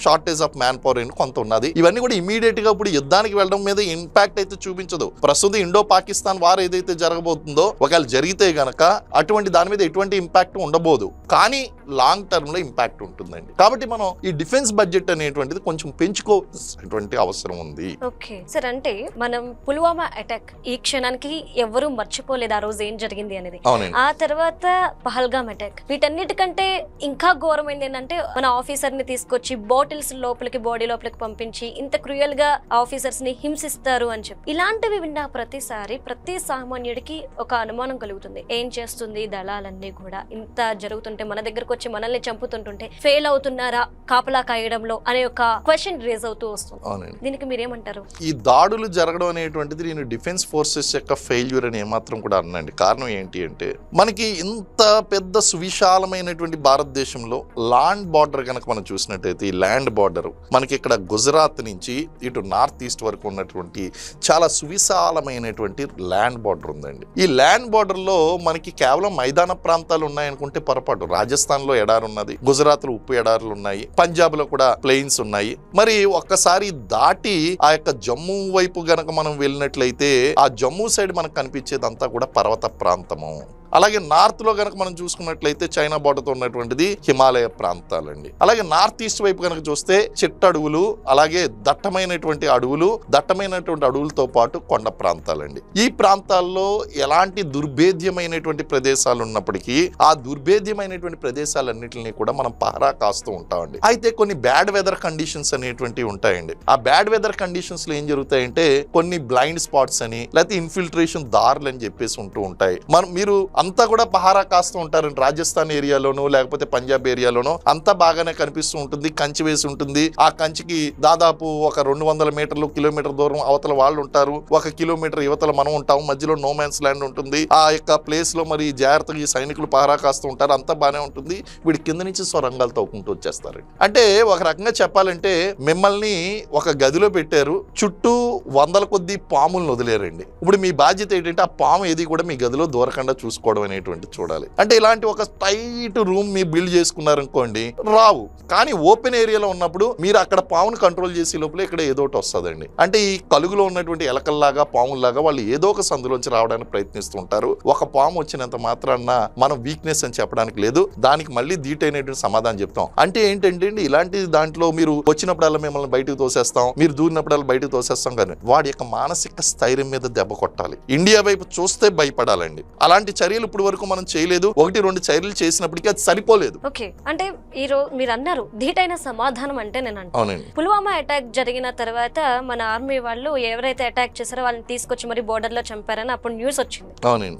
షార్టేజ్ ఆఫ్ మ్యాన్ పవర్ కొంత ఉన్నది. ఇవన్నీ కూడా ఇమీడియట్ గా ఇప్పుడు యుద్ధానికి వెళ్ళడం మీద ఇంపాక్ట్ అయితే చూపించదు. ప్రస్తుతం ఇండో పాకిస్తాన్ వార్ ఏదైతే జరగబోతుందో ఒకవేళ జరిగితే గనక అటువంటి దాని మీద ఎటువంటి ఇంపాక్ట్ ఉండబోదు. కానీ లాంగ్ టర్మ్ లో ఇంపాక్ట్ ఉంటుందండి. కాబట్టి మనం ఈ డిఫెన్స్ బడ్జెట్ అనేటువంటిది కొంచెం పెంచుకోవాల్సినటువంటి అవసరం ఉంది. ఓకే సార్, అంటే మనం పుల్వామా అటాక్ ఈ క్షణానికి ఎవరు మర్చిపోలేదు ఆ రోజు ఏం జరిగింది అనేది. అవునండి. ఆ తర్వాత పహల్గామ్ అటాక్, వీటన్నిటికంటే ఇంకా ఘోరమైంది ఏంటంటే మన ఆఫీసర్ ని తీసుకొచ్చి బాటిల్స్ లోపలికి బాడీ లోపలికి పంపించి ఇంత క్రూయల్ గా ఆఫీసర్స్ ని హింసిస్తారు అని చెప్పి ఇలాంటివి విన్న ప్రతిసారి ప్రతి సామాన్యుడికి ఒక అనుమానం కలుగుతుంది. ఏం చేస్తుంది దళాలన్నీ కూడా ఇంత జరుగుతుంటే మన దగ్గరకు వచ్చి మనల్ని చంపుతుంటుంటే ఫెయిల్ అవుతున్నారా కాపలా కాయడంలో అనే ఒక క్వశ్చన్ రేజ్ అవుతూ వస్తుంది. దీనికి మీరేమంటారు? ఈ దాడులు జరగడం అనేటువంటిది నేను డిఫెన్స్ ఫోర్సెస్ యొక్క ఫెయిల్యూర్ అని ఏమాత్రం కూడా అనండి. కారణం ఏంటి అంటే మనకి ఇంత పెద్ద సువిశాలమైనటువంటి భారతదేశంలో ల్యాండ్ బార్డర్ కనుక మనం చూసినట్టయితే ఈ ల్యాండ్ బార్డర్ మనకి ఇక్కడ గుజరాత్ నుంచి ఇటు నార్త్ ఈస్ట్ వరకు ఉన్నటువంటి చాలా సువిశాలమైనటువంటి ల్యాండ్ బార్డర్ ఉందండి. ఈ ల్యాండ్ బార్డర్ లో మనకి కేవలం మైదాన ప్రాంతాలు ఉన్నాయనుకుంటే పొరపాటు. రాజస్థాన్ లో ఎడారి ఉన్నది, గుజరాత్ లో ఉప్పు ఎడారులు ఉన్నాయి, పంజాబ్ లో కూడా ప్లెయిన్స్ ఉన్నాయి. మరి ఒక్కసారి దాటి ఆ యొక్క జమ్మూ వైపు గనక మనం వెళ్ళినట్లయితే ఆ జమ్మూ సైడ్ మనకు కనిపించేదంతా కూడా పర్వత ప్రాంతము. అలాగే నార్త్ లో కనుక మనం చూసుకున్నట్లయితే చైనా బార్డర్తో ఉన్నటువంటిది హిమాలయ ప్రాంతాలండి. అలాగే నార్త్ ఈస్ట్ వైపు కనుక చూస్తే చిట్టడుగులు, అలాగే దట్టమైనటువంటి అడవులతో పాటు కొండ ప్రాంతాలండి. ఈ ప్రాంతాల్లో ఎలాంటి దుర్భేద్యమైనటువంటి ప్రదేశాలు ఉన్నప్పటికీ ఆ దుర్భేద్యమైనటువంటి ప్రదేశాలన్నింటినీ కూడా మనం పహరా కాస్తూ ఉంటామండి. అయితే కొన్ని బ్యాడ్ వెదర్ కండిషన్స్ అనేటువంటివి ఉంటాయండి. ఆ బ్యాడ్ వెదర్ కండిషన్స్ లో ఏం జరుగుతాయంటే కొన్ని బ్లైండ్ స్పాట్స్ అని లేకపోతే ఇన్ఫిల్ట్రేషన్ దారులు అని చెప్పేసి ఉంటూ ఉంటాయి. మీరు అంతా కూడా పహారా కాస్తూ ఉంటారు. రాజస్థాన్ ఏరియాలోనో లేకపోతే పంజాబ్ ఏరియాలోనో అంతా బాగానే కనిపిస్తూ ఉంటుంది, కంచి వేసి ఉంటుంది. ఆ కంచికి దాదాపు ఒక 200 మీటర్లు కిలోమీటర్ దూరం అవతల వాళ్ళు ఉంటారు, 1 కిలోమీటర్ యువతల మనం ఉంటాం, మధ్యలో నో మ్యాన్స్ ల్యాండ్ ఉంటుంది. ఆ యొక్క ప్లేస్ లో మరి జాగ్రత్తగా ఈ సైనికులు పహారా కాస్తూ ఉంటారు, అంతా బాగానే ఉంటుంది. వీడి కింద నుంచి సొరంగాలు తవ్వుకుంటూ వచ్చేస్తారు. అంటే ఒక రకంగా చెప్పాలంటే మిమ్మల్ని ఒక గదిలో పెట్టారు, చుట్టూ 100 కొద్ది పాములను వదిలేరండి. ఇప్పుడు మీ బాధ్యత ఏంటంటే ఆ పాము ఏది కూడా మీ గదిలో దూరకుండా చూసుకోవడం అనేటువంటి చూడాలి. అంటే ఇలాంటి ఒక టైట్ రూమ్ మీ బిల్డ్ చేసుకున్నారనుకోండి రావు. కానీ ఓపెన్ ఏరియాలో ఉన్నప్పుడు మీరు అక్కడ పామును కంట్రోల్ చేసే లోపల ఇక్కడ ఏదో ఒకటి వస్తుందండి. అంటే ఈ కలుగులో ఉన్నటువంటి ఎలకల్లాగా పాముల్లాగా వాళ్ళు ఏదో ఒక సందులోంచి రావడానికి ప్రయత్నిస్తూ ఉంటారు. ఒక పాము వచ్చినంత మాత్రాన మనం వీక్నెస్ అని చెప్పడానికి లేదు, దానికి మళ్ళీ ధీటైనటువంటి సమాధానం చెప్తాం. అంటే ఏంటంటే ఇలాంటి దాంట్లో మీరు వచ్చినప్పుడల్లా మిమ్మల్ని బయటకు తోసేస్తాం, మీరు దూరినప్పుడల్లా బయటకు తోసేస్తాం. కానీ వాడి యొక్క మానసిక స్థైర్యం మీద దెబ్బ కొట్టాలి. ఇండియా వైపు చూస్తే భయపడాలండి. అలాంటి చర్యలు ఇప్పుడు వరకు మనం చేయలేదు. 1-2 చర్యలు చేసినప్పటికీ అది సరిపోలేదు. ఓకే, అంటే ఈ రోజు మీరు అన్నారు ధీటైన సమాధానం అంటే నేను అంటాను. పుల్వామా అటాక్ జరిగిన తర్వాత మన ఆర్మీ వాళ్ళు ఎవరైతే అటాక్ చేశారో వాళ్ళని తీసుకొచ్చి మరి బోర్డర్ లో చంపారని అప్పుడు న్యూస్ వచ్చింది.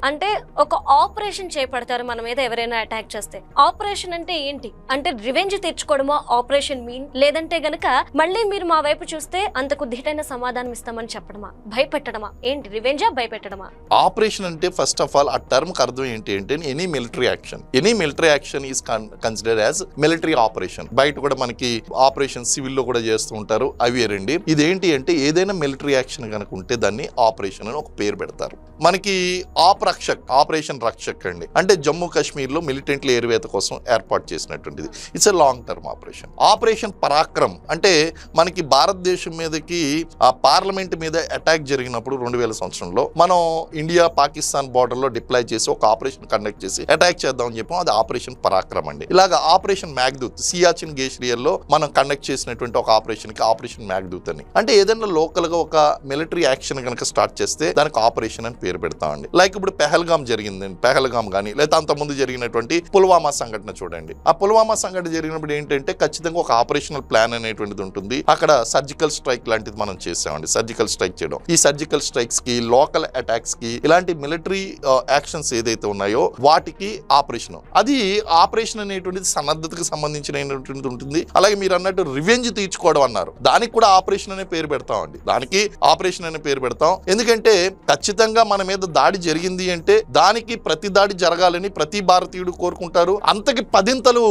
అంటే ఒక ఆపరేషన్ చేపడతారు మన మీద ఎవరైనా అటాక్ చేస్తే. ఆపరేషన్ అంటే ఏంటి? అంటే రివెంజ్ తెచ్చుకోవడమా ఆపరేషన్ మీన్? లేదంటే గనక మళ్ళీ మీరు మా వైపు చూస్తే అంతకు ధీటైన సమాధానం ఇస్తామని చెప్పడమా, భయపెట్టడమా? ఏంటి రివెంజా భయపెట్టడమా? ఆపరేషన్ అంటే ఫస్ట్ ఆఫ్ ఆల్ ఆ టర్మ్ అర్థం ఏంటి అంటే any military action is considered as military operation. బయట కూడా మనకి ఆపరేషన్ సివిల్ లో కూడా చేస్తూ ఉంటారు, అవి రండి. ఇదేంటి అంటే ఏదైనా మిలిటరీ యాక్షన్ కనుక ఉంటే దాన్ని ఆపరేషన్ అని ఒక పేరు పెడతారు. మనకి ఆపరేషన్ రక్షక్ అండి, అంటే జమ్మూ కాశ్మీర్ లో మిలిటెంట్ల ఏరివేత కోసం ఏర్పాటు చేసినటువంటిది. It's a long term operation. Operation Parakram అంటే మనకి భారతదేశం మీదకి ఆ పార్లమెంట్ మీద అటాక్ జరిగినప్పుడు 2000 సంవత్సరంలో మనం ఇండియా పాకిస్తాన్ బార్డర్ లో డిప్లాయ్ చేసి ఒక ఆపరేషన్ కండక్ట్ చేసి అటాక్ చేద్దామని చెప్పాం. అది ఆపరేషన్ పరాక్రమ్ అండి. ఇలాగా ఆపరేషన్ మ్యాగ్దూత్ సియాచిన్ గ్లేషియర్ లో మనం కండక్ట్ చేసినటువంటి ఒక ఆపరేషన్ కి ఆపరేషన్ మ్యాగ్దూత్ అని. అంటే ఏదైనా లోకల్ గా ఒక మిలిటరీ యాక్షన్ కనుక స్టార్ట్ చేస్తే దానికి ఆపరేషన్ అని పేరు పెడతామండి. లైక్ ఇప్పుడు పెహల్గామ్ జరిగిందండి, పెహల్గామ్ కానీ లేదా అంతకుముందు జరిగినటువంటి పుల్వామా సంఘటన చూడండి. ఆ పుల్వామా సంఘటన జరిగినప్పుడు ఏంటంటే ఖచ్చితంగా ఒక ఆపరేషనల్ ప్లాన్ అనేటువంటిది ఉంటుంది. అక్కడ సర్జికల్ స్ట్రైక్ లాంటిది మనం చేసామండి. సర్జికల్ స్ట్రైక్ చేయడం, ఈ సర్జికల్ స్ట్రైక్స్ కి, లోకల్ అటాక్స్ కి, ఇలాంటి మిలిటరీ యాక్షన్స్ ఏదైతే ఉన్నాయో వాటికి ఆపరేషన్. అది ఆపరేషన్ అనేటువంటిది సన్నద్ధతకు సంబంధించినటువంటిది ఉంటుంది. అలాగే మీరు అన్నట్టు రివెంజ్ తీర్చుకోవడం అన్నారు, దానికి కూడా ఆపరేషన్ అనే పేరు పెడతామండి. దానికి ఆపరేషన్ అనే పేరు పెడతాం. ఎందుకంటే ఖచ్చితంగా మన మీద దాడి జరిగింది అంటే దానికి ప్రతి దాడి జరగాలని ప్రతి భారతీయుడు కోరుకుంటారు. అంతకి 10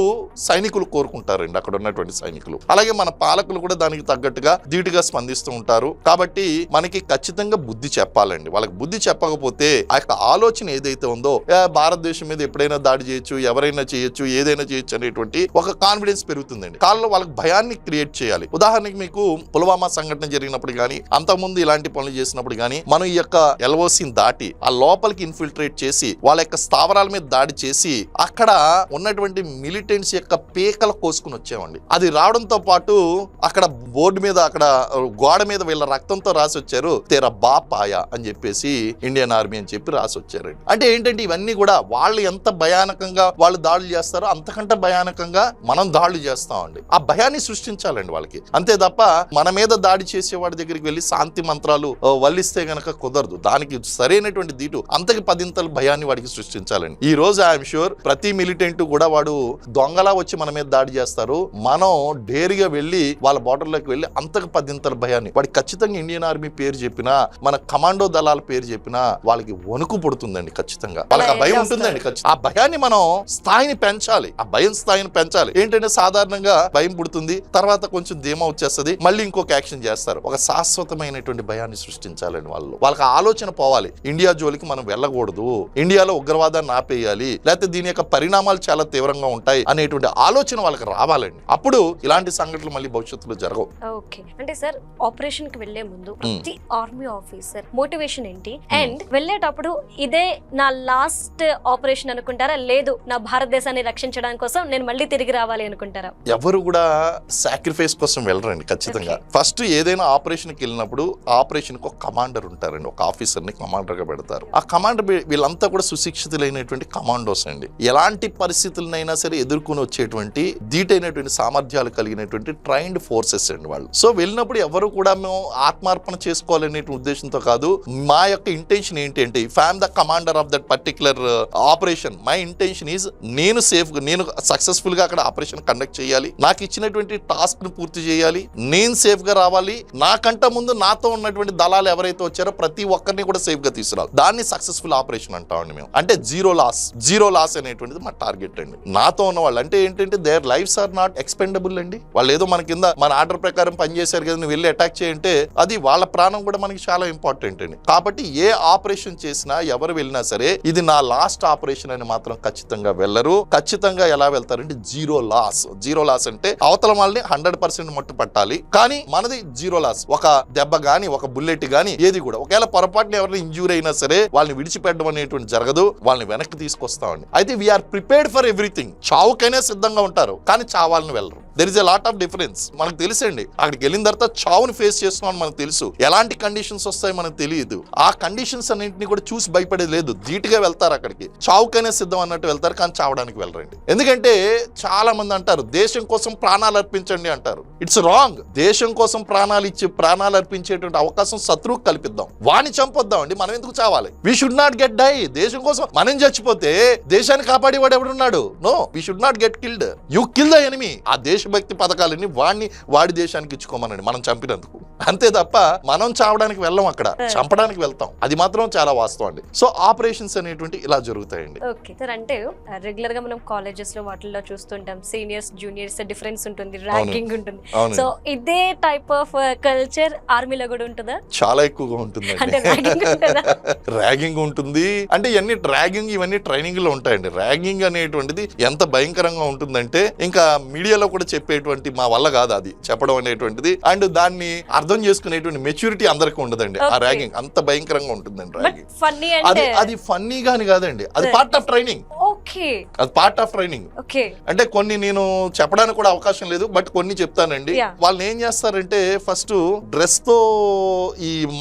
సైనికులు కోరుకుంటారండి, అక్కడ ఉన్నటువంటి సైనికులు. అలాగే మన పాలకులు కూడా దానికి తగ్గట్టుగా ధీటుగా స్పందిస్తూ ఉంటారు. కాబట్టి కాబట్టి మనకి ఖచ్చితంగా బుద్ధి చెప్పాలండి. వాళ్ళకి బుద్ధి చెప్పకపోతే ఆ యొక్క ఆలోచన ఏదైతే ఉందో భారతదేశం మీద ఎప్పుడైనా దాడి చేయొచ్చు, ఎవరైనా చేయొచ్చు, ఏదైనా చేయొచ్చు అనేటువంటి ఒక కాన్ఫిడెన్స్ పెరుగుతుందండి. కాలంలో వాళ్ళకి భయాన్ని క్రియేట్ చేయాలి. ఉదాహరణకి మీకు పుల్వామా సంఘటన జరిగినప్పుడు కానీ, అంతకుముందు ఇలాంటి పనులు చేసినప్పుడు కానీ, మనం ఈ యొక్క ఎల్ఓసిని దాటి ఆ లోపలికి ఇన్ఫిల్ట్రేట్ చేసి వాళ్ళ యొక్క స్థావరాల మీద దాడి చేసి అక్కడ ఉన్నటువంటి మిలిటెంట్స్ యొక్క పేకలు కోసుకుని వచ్చామండి. అది రావడంతో పాటు అక్కడ బోర్డు మీద, అక్కడ గోడ మీద వీళ్ళ రక్తంతో రాసి వచ్చారు, తెరా బాప్ ఆయా అని చెప్పేసి ఇండియన్ ఆర్మీ అని చెప్పి రాసి వచ్చారండి. అంటే ఏంటంటే ఇవన్నీ కూడా వాళ్ళు ఎంత భయానకంగా వాళ్ళు దాడులు చేస్తారో అంతకంటే భయానకంగా మనం దాడులు చేస్తామండి. ఆ భయాన్ని సృష్టించాలండి వాళ్ళకి. అంతే తప్ప మన మీద దాడి చేసే వాడి దగ్గరికి వెళ్ళి శాంతి మంత్రాలు వల్లిస్తే గనక కుదరదు. దానికి సరైనటువంటి దీటు అంతకి 10 భయాన్ని వాడికి సృష్టించాలండి. ఈ రోజు ఐఎమ్ షూర్ ప్రతి మిలిటెంట్ కూడా వాడు దొంగలా వచ్చి మన మీద దాడి చేస్తారు. మనం డేరిగా వెళ్ళి వాళ్ళ బార్డర్లోకి వెళ్ళి అంతకు 10 భయాన్ని వాడికి ఖచ్చితంగా ఇండియన్ ఆర్మీ పేరు చెప్పినా, మన కమాండో దళాల పేరు చెప్పినా వాళ్ళకి వణుకు పుడుతుందండి. ఖచ్చితంగా వాళ్ళకి ఆ భయం ఉంటుందండి. ఆ భయాన్ని మనం స్థాయిని పెంచాలి. ఆ భయం స్థాయిని పెంచాలి. ఏంటంటే సాధారణంగా భయం పుడుతుంది, తర్వాత కొంచెం ధీమా వచ్చేస్తుంది, మళ్ళీ ఇంకొక యాక్షన్ చేస్తారు. ఒక శాశ్వతమైనటువంటి భయాన్ని సృష్టించాలండి వాళ్ళు. వాళ్ళకి ఆలోచన పోవాలి, ఇండియా జోలికి మనం వెళ్ళకూడదు, ఇండియాలో ఉగ్రవాదాన్ని ఆపేయాలి, లేకపోతే దీని యొక్క పరిణామాలు చాలా తీవ్రంగా ఉంటాయి అనేటువంటి ఆలోచన వాళ్ళకి రావాలండి. అప్పుడు ఇలాంటి సంఘటనలు మళ్ళీ భవిష్యత్తులో జరగవు. ఓకే, అంటే సార్ ఆపరేషన్ కి వెళ్లే ముందు ప్రతి ఆర్మీ ఆఫీసర్ మోటివేషన్ ఏంటి? అండ్ వెళ్ళేటప్పుడు ఇదే నా లాస్ట్ ఆపరేషన్ అనుకుంటారా, లేదు నా భారతదేశాన్ని రక్షించడానికి కోసం నేను మళ్ళీ తిరిగి రావాలి అనుకుంటారా? ఎవరు కూడా సాక్రిఫైస్ కోసం వెళ్ళరండి. ఖచ్చితంగా ఫస్ట్ ఏదైనా ఆపరేషన్ కి వెళ్ళినప్పుడు ఆపరేషన్ కి ఒక కమాండర్ ఉంటారండి, ఒక ఆఫీసర్ ని కమాండర్ గా పెడతారు. ఆ కమాండర్ వీళ్ళంతా కూడా సుశిక్షితులైనటువంటి కమాండోస్ అండి. ఎలాంటి పరిస్థితులనైనా సరే ఎదుర్కొని వచ్చేటువంటి ధీటైనటువంటి సామర్థ్యాలు కలిగినటువంటి ట్రైన్డ్ ఫోర్సెస్ అండి వాళ్ళు. సో వెళ్ళినప్పుడు ఎవరు కూడా మేము ఆత్మార్పణ చేసుకోవాలనే ఉద్దేశంతో కాదు. మా యొక్క ఇంటెన్షన్ ఏంటి అంటే, if I'm the commander of that particular operation, my intention is నేను సక్సెస్ఫుల్ గా అక్కడ ఆపరేషన్ కండక్ట్ చేయాలి, నాకు ఇచ్చినటువంటి టాస్క్ ను పూర్తి చేయాలి, నేను సేఫ్ గా రావాలి, నాకంట ముందు నాతో ఉన్నటువంటి దళాలు ఎవరైతే వచ్చారో ప్రతి ఒక్కరిని కూడా సేఫ్ గా తీసుకురావాలి. దాన్ని సక్సెస్ఫుల్ ఆపరేషన్ అంటామండి మేము. అంటే జీరో లాస్ అనేటువంటిది మా టార్గెట్ అండి. నాతో ఉన్న వాళ్ళు అంటే ఏంటంటే their lives are not expendable అండి. వాళ్ళు ఏదో మన కింద మన ఆర్డర్ ప్రకారం పనిచేశారు కదా నువ్వు వెళ్ళి అటాక్ చేయంటే అది వాళ్ళ ప్రాణం కూడా మనకి చాలా ఇంపార్టెంట్ అండి. కాబట్టి ఏ ఆపరేషన్ చేసినా ఎవరు వెళ్ళినా సరే ఇది నా లాస్ట్ ఆపరేషన్ అని మాత్రం ఖచ్చితంగా వెళ్ళరు. ఖచ్చితంగా ఎలా వెళ్తారంటే జీరో లాస్ అంటే అవతల వాళ్ళని 100% మట్టు పట్టాలి, కానీ మనది జీరో లాస్. ఒక దెబ్బ గాని ఒక బుల్లెట్ గాని ఏది కూడా ఒకవేళ పొరపాటున ఎవరైనా ఇంజూరీ అయినా సరే వాళ్ళని విడిచిపెట్టడం అనేటువంటి జరగదు, వాళ్ళని వెనక్కి తీసుకొస్తామండి. అయితే వీఆర్ ప్రిపేర్డ్ ఫర్ ఎవ్రీథింగ్. చావుకైనా సిద్ధంగా ఉంటారు కానీ చావాలని వెళ్ళరు. There is a lot of difference. మనకు తెలుసండి, అక్కడికి వెళ్ళిన తర్వాత చావుని ఫేస్ చేస్తున్నాం మనకు తెలుసు, ఎలాంటి కండిషన్స్ వస్తాయి మనకు తెలియదు. ఆ కండిషన్స్ అన్నింటినీ కూడా చూసి భయపడేది లేదు, ధీటుగా వెళ్తారు అక్కడికి. చావుకైనా సిద్ధం అన్నట్టు వెళ్తారు కానీ చావడానికి వెళ్ళరండి. ఎందుకంటే చాలా మంది అంటారు దేశం కోసం ప్రాణాలు అర్పించండి అంటారు. It's wrong. దేశం కోసం ప్రాణాలు అర్పించేటువంటి అవకాశం శత్రువుకు కల్పిద్దాం, వాణ్ణి చంపొద్దాం అండి. మనం ఎందుకు చావాలి? We should not get die. దేశం కోసం మనం చచ్చిపోతే దేశాన్ని కాపాడేవాడు ఎవడున్నాడు? No, we should not get killed. You kill the enemy. ఆ దేశభక్తి పథకాలన్నీ వాడి దేశానికి ఇచ్చుకోమనండి మనం చంపినందుకు. అంతే తప్ప మనం చావడానికి వెళ్ళం, అక్కడ చంపడానికి వెళ్తాం. అది మాత్రం చాలా వాస్తవం అండి. సో ఆపరేషన్స్ అనేటువంటి ఇలా జరుగుతాయండి. ఓకే సార్, అంటే రెగ్యులర్ గా మనం కాలేజెస్ లో వాటిల్లో చూస్తుంటాం సీనియర్స్ జూనియర్స్ డిఫరెన్స్ ఉంటుంది, ర్యాంకింగ్ ఉంటుంది. సో ఇదే టైప్ ఆఫ్ కల్చర్ ఆర్మీలో కూడా ఉంటుందా? చాలా ఎక్కువగా ఉంటుంది. ర్యాగింగ్ ఉంటుంది. అంటే ఇవన్నీ ట్రైనింగ్ లో ఉంటాయండి. ర్యాగింగ్ అనేటువంటిది ఎంత భయంకరంగా ఉంటుందంటే ఇంకా మీడియాలో కూడా చెప్పేటువంటి మా వల్ల కాదు అది చెప్పడం అనేటువంటిది. అండ్ దాన్ని అర్థం చేసుకునేటువంటి మెచ్యూరిటీ అందరికీ ఉండదండి. ఆ ర్యాగింగ్ అంత భయంకరంగా ఉంటుందండి. ర్యాగింగ్ అది ఫన్నీ గాని కాదండి, అది పార్ట్ ఆఫ్ ట్రైనింగ్. అది పార్ట్ ఆఫ్ ట్రైనింగ్. అంటే కొన్ని నేను చెప్పడానికి కూడా అవకాశం లేదు, బట్ కొన్ని చెప్తానండి. వాళ్ళని ఏం చేస్తారంటే ఫస్ట్ డ్రెస్ తో ఈ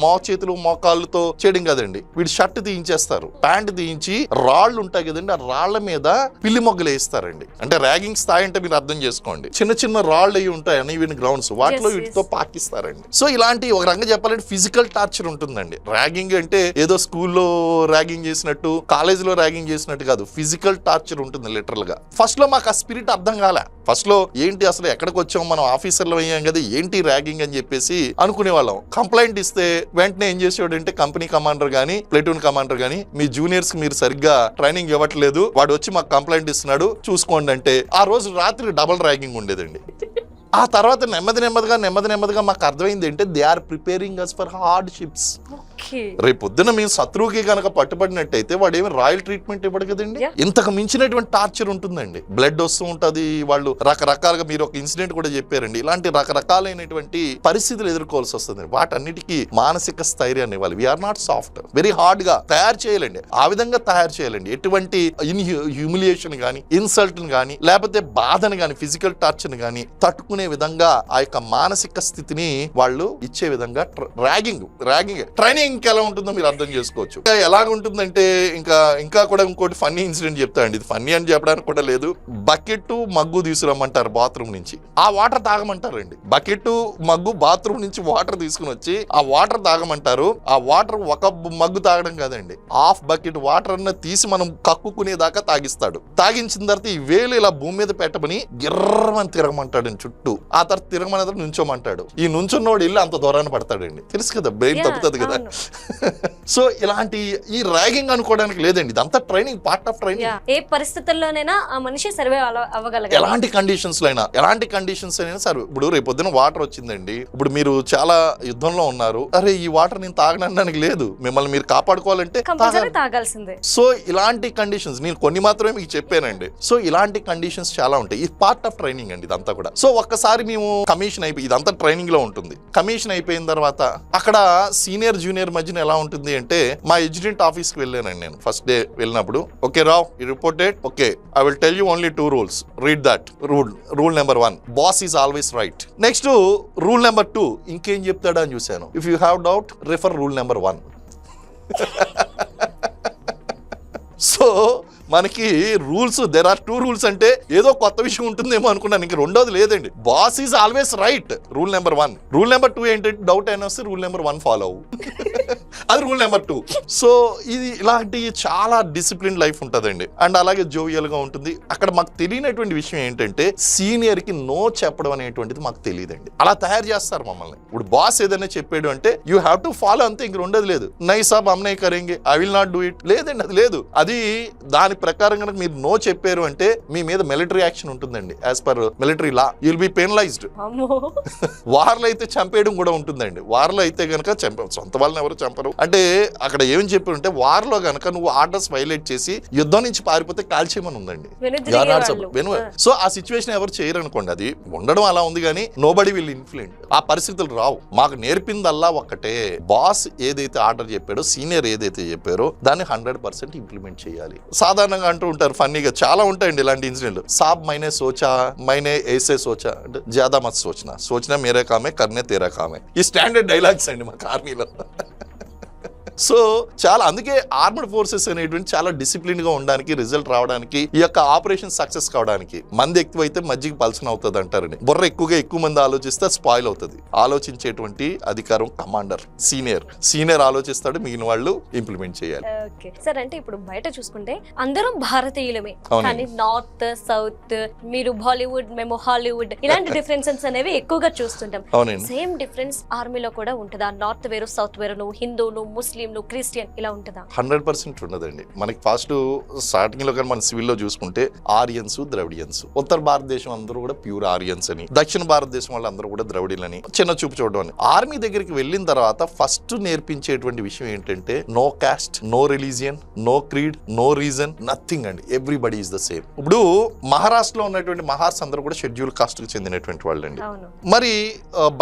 చేతులు మోకాళ్ళతో చేయడం కదండి, వీడు షర్ట్ తీయించేస్తారు, ప్యాంట్ తీయించి రాళ్ళు ఉంటాయి కదండి, ఆ రాళ్ల మీద పిల్లి మొగ్గలు వేస్తారండి. అంటే ర్యాగింగ్ స్థాయి అంటే మీరు అర్థం చేసుకోండి. చిన్న చిన్న రాళ్ళు అవి ఉంటాయి అన్ఈవెన్ గ్రౌండ్స్, వాటిలో వీటితో పాకిస్తారండి. సో ఇలాంటి ఒక రంగం చెప్పాలంటే ఫిజికల్ టార్చర్ ఉంటుందండి. ర్యాగింగ్ అంటే ఏదో స్కూల్లో ర్యాగింగ్ చేసినట్టు కాలేజీలో ర్యాగింగ్ చేసినట్టు కాదు, ఫిజికల్ టార్చర్ ఉంటుంది లిటరల్ గా. ఫస్ట్ లో మాకు ఆ స్పిరిట్ అర్థం కాలే. ఫస్ట్ లో ఏంటి అసలు ఎక్కడికి వచ్చాం మనం, ఆఫీసర్లు అయ్యాం కదా, ఏంటి ర్యాగింగ్ అని చెప్పేసి అనుకునే వాళ్ళం. కంప్లైంట్ ఇస్తే వెంటనే ఏం చేసేవాడు అంటే కంపెనీ కమాండర్ గానీ ప్లేటూన్ కమాండర్ గానీ మీ జూనియర్స్ కి మీరు సరిగ్గా ట్రైనింగ్ ఇవ్వట్లేదు, వాడు వచ్చి మాకు కంప్లైంట్ ఇస్తున్నాడు చూసుకోండి అంటే ఆ రోజు రాత్రి డబుల్ ర్యాగింగ్ ఉండేదండి. ఆ తర్వాత నెమ్మదిగా మాకు అర్థమైంది ఏంటంటే they are preparing us for hardships. రేపు పొద్దున మేము శత్రువుకి కనుక పట్టుబడినట్టయితే వాడు ఏమి రాయల్ ట్రీట్మెంట్ ఇవ్వడు కదండి. ఇంతకు మించినటువంటి టార్చర్ ఉంటుందండి. బ్లడ్ వస్తూ ఉంటది, వాళ్ళు రకరకాలుగా, మీరు ఒక ఇన్సిడెంట్ కూడా చెప్పారండి, ఇలాంటి రకరకాలైనటువంటి పరిస్థితులు ఎదుర్కోవాల్సి వస్తుంది. వాటన్నిటికీ మానసిక స్థైర్యాన్ని ఇవ్వాలి. We are not soft, very hard గా తయారు చేయాలండి. ఆ విధంగా తయారు చేయాలండి. ఎటువంటి హ్యూమిలియేషన్ గానీ, ఇన్సల్ట్ గానీ, లేకపోతే బాధను గానీ, ఫిజికల్ టార్చర్ గానీ తట్టుకునే విధంగా ఆ యొక్క మానసిక స్థితిని వాళ్ళు ఇచ్చే విధంగా ర్యాగింగ్ ట్రైనింగ్ ఎలా ఉంటుందో మీరు అర్థం చేసుకోవచ్చు. ఎలాగ ఉంటుందంటే ఇంకా కూడా ఇంకోటి ఫన్నీ ఇన్సిడెంట్ చెప్తానండి. ఇది ఫన్నీ అని చెప్పడానికి కూడా లేదు. బకెట్ మగ్గు తీసుకురమ్మంటారు బాత్రూమ్ నుంచి, ఆ వాటర్ తాగమంటారండి. బకెట్ మగ్గు బాత్రూమ్ నుంచి వాటర్ తీసుకుని వచ్చి ఆ వాటర్ తాగమంటారు. ఆ వాటర్ ఒక మగ్గు తాగడం కాదండి, హాఫ్ బకెట్ వాటర్ అన్న తీసి మనం కక్కుకునేదాకా తాగిస్తాడు. తాగించిన తర్వాత ఈ వేలు ఇలా భూమి మీద పెట్టమని గిర్రమని తిరగమంటాడు చుట్టూ. ఆ తర్వాత తిరగమని తర్వాత నుంచోమంటాడు. ఈ నుంచున్నోడు వెళ్ళి అంత దూరాన్ని పడతాడండి. తెలుసు కదా, బ్రెయిన్ తప్పుతుంది కదా. సో ఇలాంటి ఈ ర్యాగింగ్ అనుకోవడానికి లేదండి, ఇదంతా ట్రైనింగ్, పార్ట్ ఆఫ్ ట్రైనింగ్. ఏ పరిస్థితుల్లోనైనా ఆ మనిషి సర్వే అవ్వగలగాలి. ఎలాంటి కండిషన్స్ అయినా సరే. ఇప్పుడు రేపు పొద్దున వాటర్ వచ్చిందండి, ఇప్పుడు మీరు చాలా యుద్ధంలో ఉన్నారు, అరే ఈ వాటర్ నేను తాగడానికి లేదు, మిమ్మల్ని మీరు కాపాడుకోవాలంటే తాగాల్సిందే. సో ఇలాంటి కండిషన్స్ నేను కొన్ని మాత్రమే మీకు చెప్పానండి. సో ఇలాంటి కండిషన్స్ చాలా ఉంటాయి. ఇది పార్ట్ ఆఫ్ ట్రైనింగ్ అండి ఇదంతా కూడా. సో ఒక్కసారి మేము కమిషన్ అయిపోయి, ఇదంతా ట్రైనింగ్ లో ఉంటుంది. కమిషన్ అయిపోయిన తర్వాత అక్కడ సీనియర్ జూనియర్ మధ్యన ఎలా ఉంటుంది అంటే, మా ఎడ్యుటెంట్ ఆఫీస్ కి వెళ్ళానండి నేను ఫస్ట్ డే వెళ్ళినప్పుడు. Okay Rao, you reported, okay I will tell you only 2 rules, read that. Rule number 1, boss is always right. Next rule number 2, ఇంకేం చెప్తాడా అని చూశాను. If you have doubt refer rule number 1. So మనకి rules, there are 2 rules అంటే ఏదో కొత్త విషయం ఉంటుందేమో అనుకున్నాను. ఇంక రెండోది లేదండి, boss is always right, rule number 1. Rule number 2 ఏంటంటే డౌట్ అయినా వస్తే రూల్ నెంబర్ 1 ఫాలో అవ్వు, అది రూల్ నెంబర్ 2. సో ఇది ఇలాంటి చాలా డిసిప్లిన్ లైఫ్ ఉంటుందండి. అండ్ అలాగే జోవియల్ గా ఉంటుంది. అక్కడ మాకు తెలియనటువంటి విషయం ఏంటంటే సీనియర్ కి నో చెప్పడం అనేటువంటిది మాకు తెలియదండి. అలా తయారు చేస్తారు మమ్మల్ని. ఇప్పుడు బాస్ ఏదైనా చెప్పాడు అంటే యూ హ్యావ్ టు ఫాలో, అంతే, ఇంక రెండోది లేదు. నై సాబ్ హమ్ నహీ కరేంగే, I will not do it, లేదండి, అది లేదు. అది దాని ప్రకారం కనుక మీరు నో చెప్పారు అంటే మీ మీద మిలిటరీ యాక్షన్ ఉంటుందండి. As per military law you will be penalised. వార్లో అయితే చంపేయడం కూడా ఉంటుందండి. వార్లో అయితే కనుక సొంత వాళ్ళని ఎవరు చంపరు. అంటే అక్కడ ఏమని చెప్పారంటే వార్లో గనక నువ్వు ఆర్డర్స్ వైలేట్ చేసి యుద్ధం నుంచి పారిపోతే కాల్చేయమని ఉందండి. సో ఆ సిచ్యువేషన్ ఎవరు చేయరు అనుకోండి. అది ఉండడం అలా ఉంది కానీ నోబడి విల్ ఇన్ఫ్లుయెంట్. ఆ పరిస్థితులు రావు. మాకు నేర్పిందల్లా ఒక్కటే, బాస్ ఏదైతే ఆర్డర్ చెప్పాడో, సీనియర్ ఏదైతే చెప్పారో దాన్ని 100% ఇంప్లిమెంట్ చేయాలి. సాధారణంగా అంటూ ఉంటారు ఫన్నీగా, చాలా ఉంటాయండి ఇలాంటి ఇన్సిడెంట్లు. సాబ్ మైనే సోచా, మైనే ఏసే సోచా అంటే జ్యాదా మత్ సోచనా, సోచనా మేరే కామే, కర్నే తేరా కామే. ఈ స్టాండర్డ్ డైలాగ్స్ అండి మాకు ఆర్మీలో. సో చాలా, అందుకే ఆర్మడ్ ఫోర్సెస్ అనేటువంటి చాలా డిసిప్లిన్ గా ఉండడానికి, రిజల్ట్ రావడానికి, ఈ యొక్క ఆపరేషన్ సక్సెస్ కావడానికి. మంది ఎక్కువైతే మజ్జిగ పలసన అవుతుంది అంటారండి. బుర్ర ఎక్కువ మంది ఆలోచిస్తే స్పాయిల్ అవుతుంది. ఆలోచించేటువంటి అధికారం కమాండర్, సీనియర్ ఆలోచిస్తాడు, మిగిలిన వాళ్ళు ఇంప్లిమెంట్ చేయాలి. సార్ అంటే ఇప్పుడు బయట చూసుకుంటే అందరం భారతీయులమే, కానీ నార్త్ సౌత్, మీరు బాలీవుడ్, మేము హాలీవుడ్, ఇలాంటి డిఫరెన్సెస్ అనేవి ఎక్కువగా చూస్తుంటాం. సేమ్ డిఫరెన్స్ ఆర్మీలో కూడా ఉంటుందా? నార్త్ వేరు, సౌత్ వేరు, నువ్వు హిందూ, నువ్వు ముస్లిం, నువ్వు క్రిస్టియన్, ఇలా ఉంటుందా? 100% ఉండదండి. మనకి ఫస్ట్ స్టార్టింగ్ లో కానీ మన సివిల్ లో చూసుకుంటే ఆరియన్స్, ద్రవిడియన్స్. ఉత్తర భారతదేశం అందరూ కూడా ప్యూర్ ఆరియన్స్ అని, దక్షిణ భారతదేశం వాళ్ళు అందరూ కూడా ద్రవిడియలని చిన్న చూపు చూడడం అని. ఆర్మీ దగ్గరికి వెళ్ళిన తర్వాత ఫస్ట్ నేర్పించేటువంటి విషయం ఏంటంటే no caste, no religion, no creed, no reason, nothing అండి. Everybody is the same. ఇప్పుడు మహారాష్ట్రలో ఉన్నటువంటి మహార్స్ అందరూ కూడా షెడ్యూల్ కాస్ట్ కు చెందినటువంటి వాళ్ళు అండి. మరి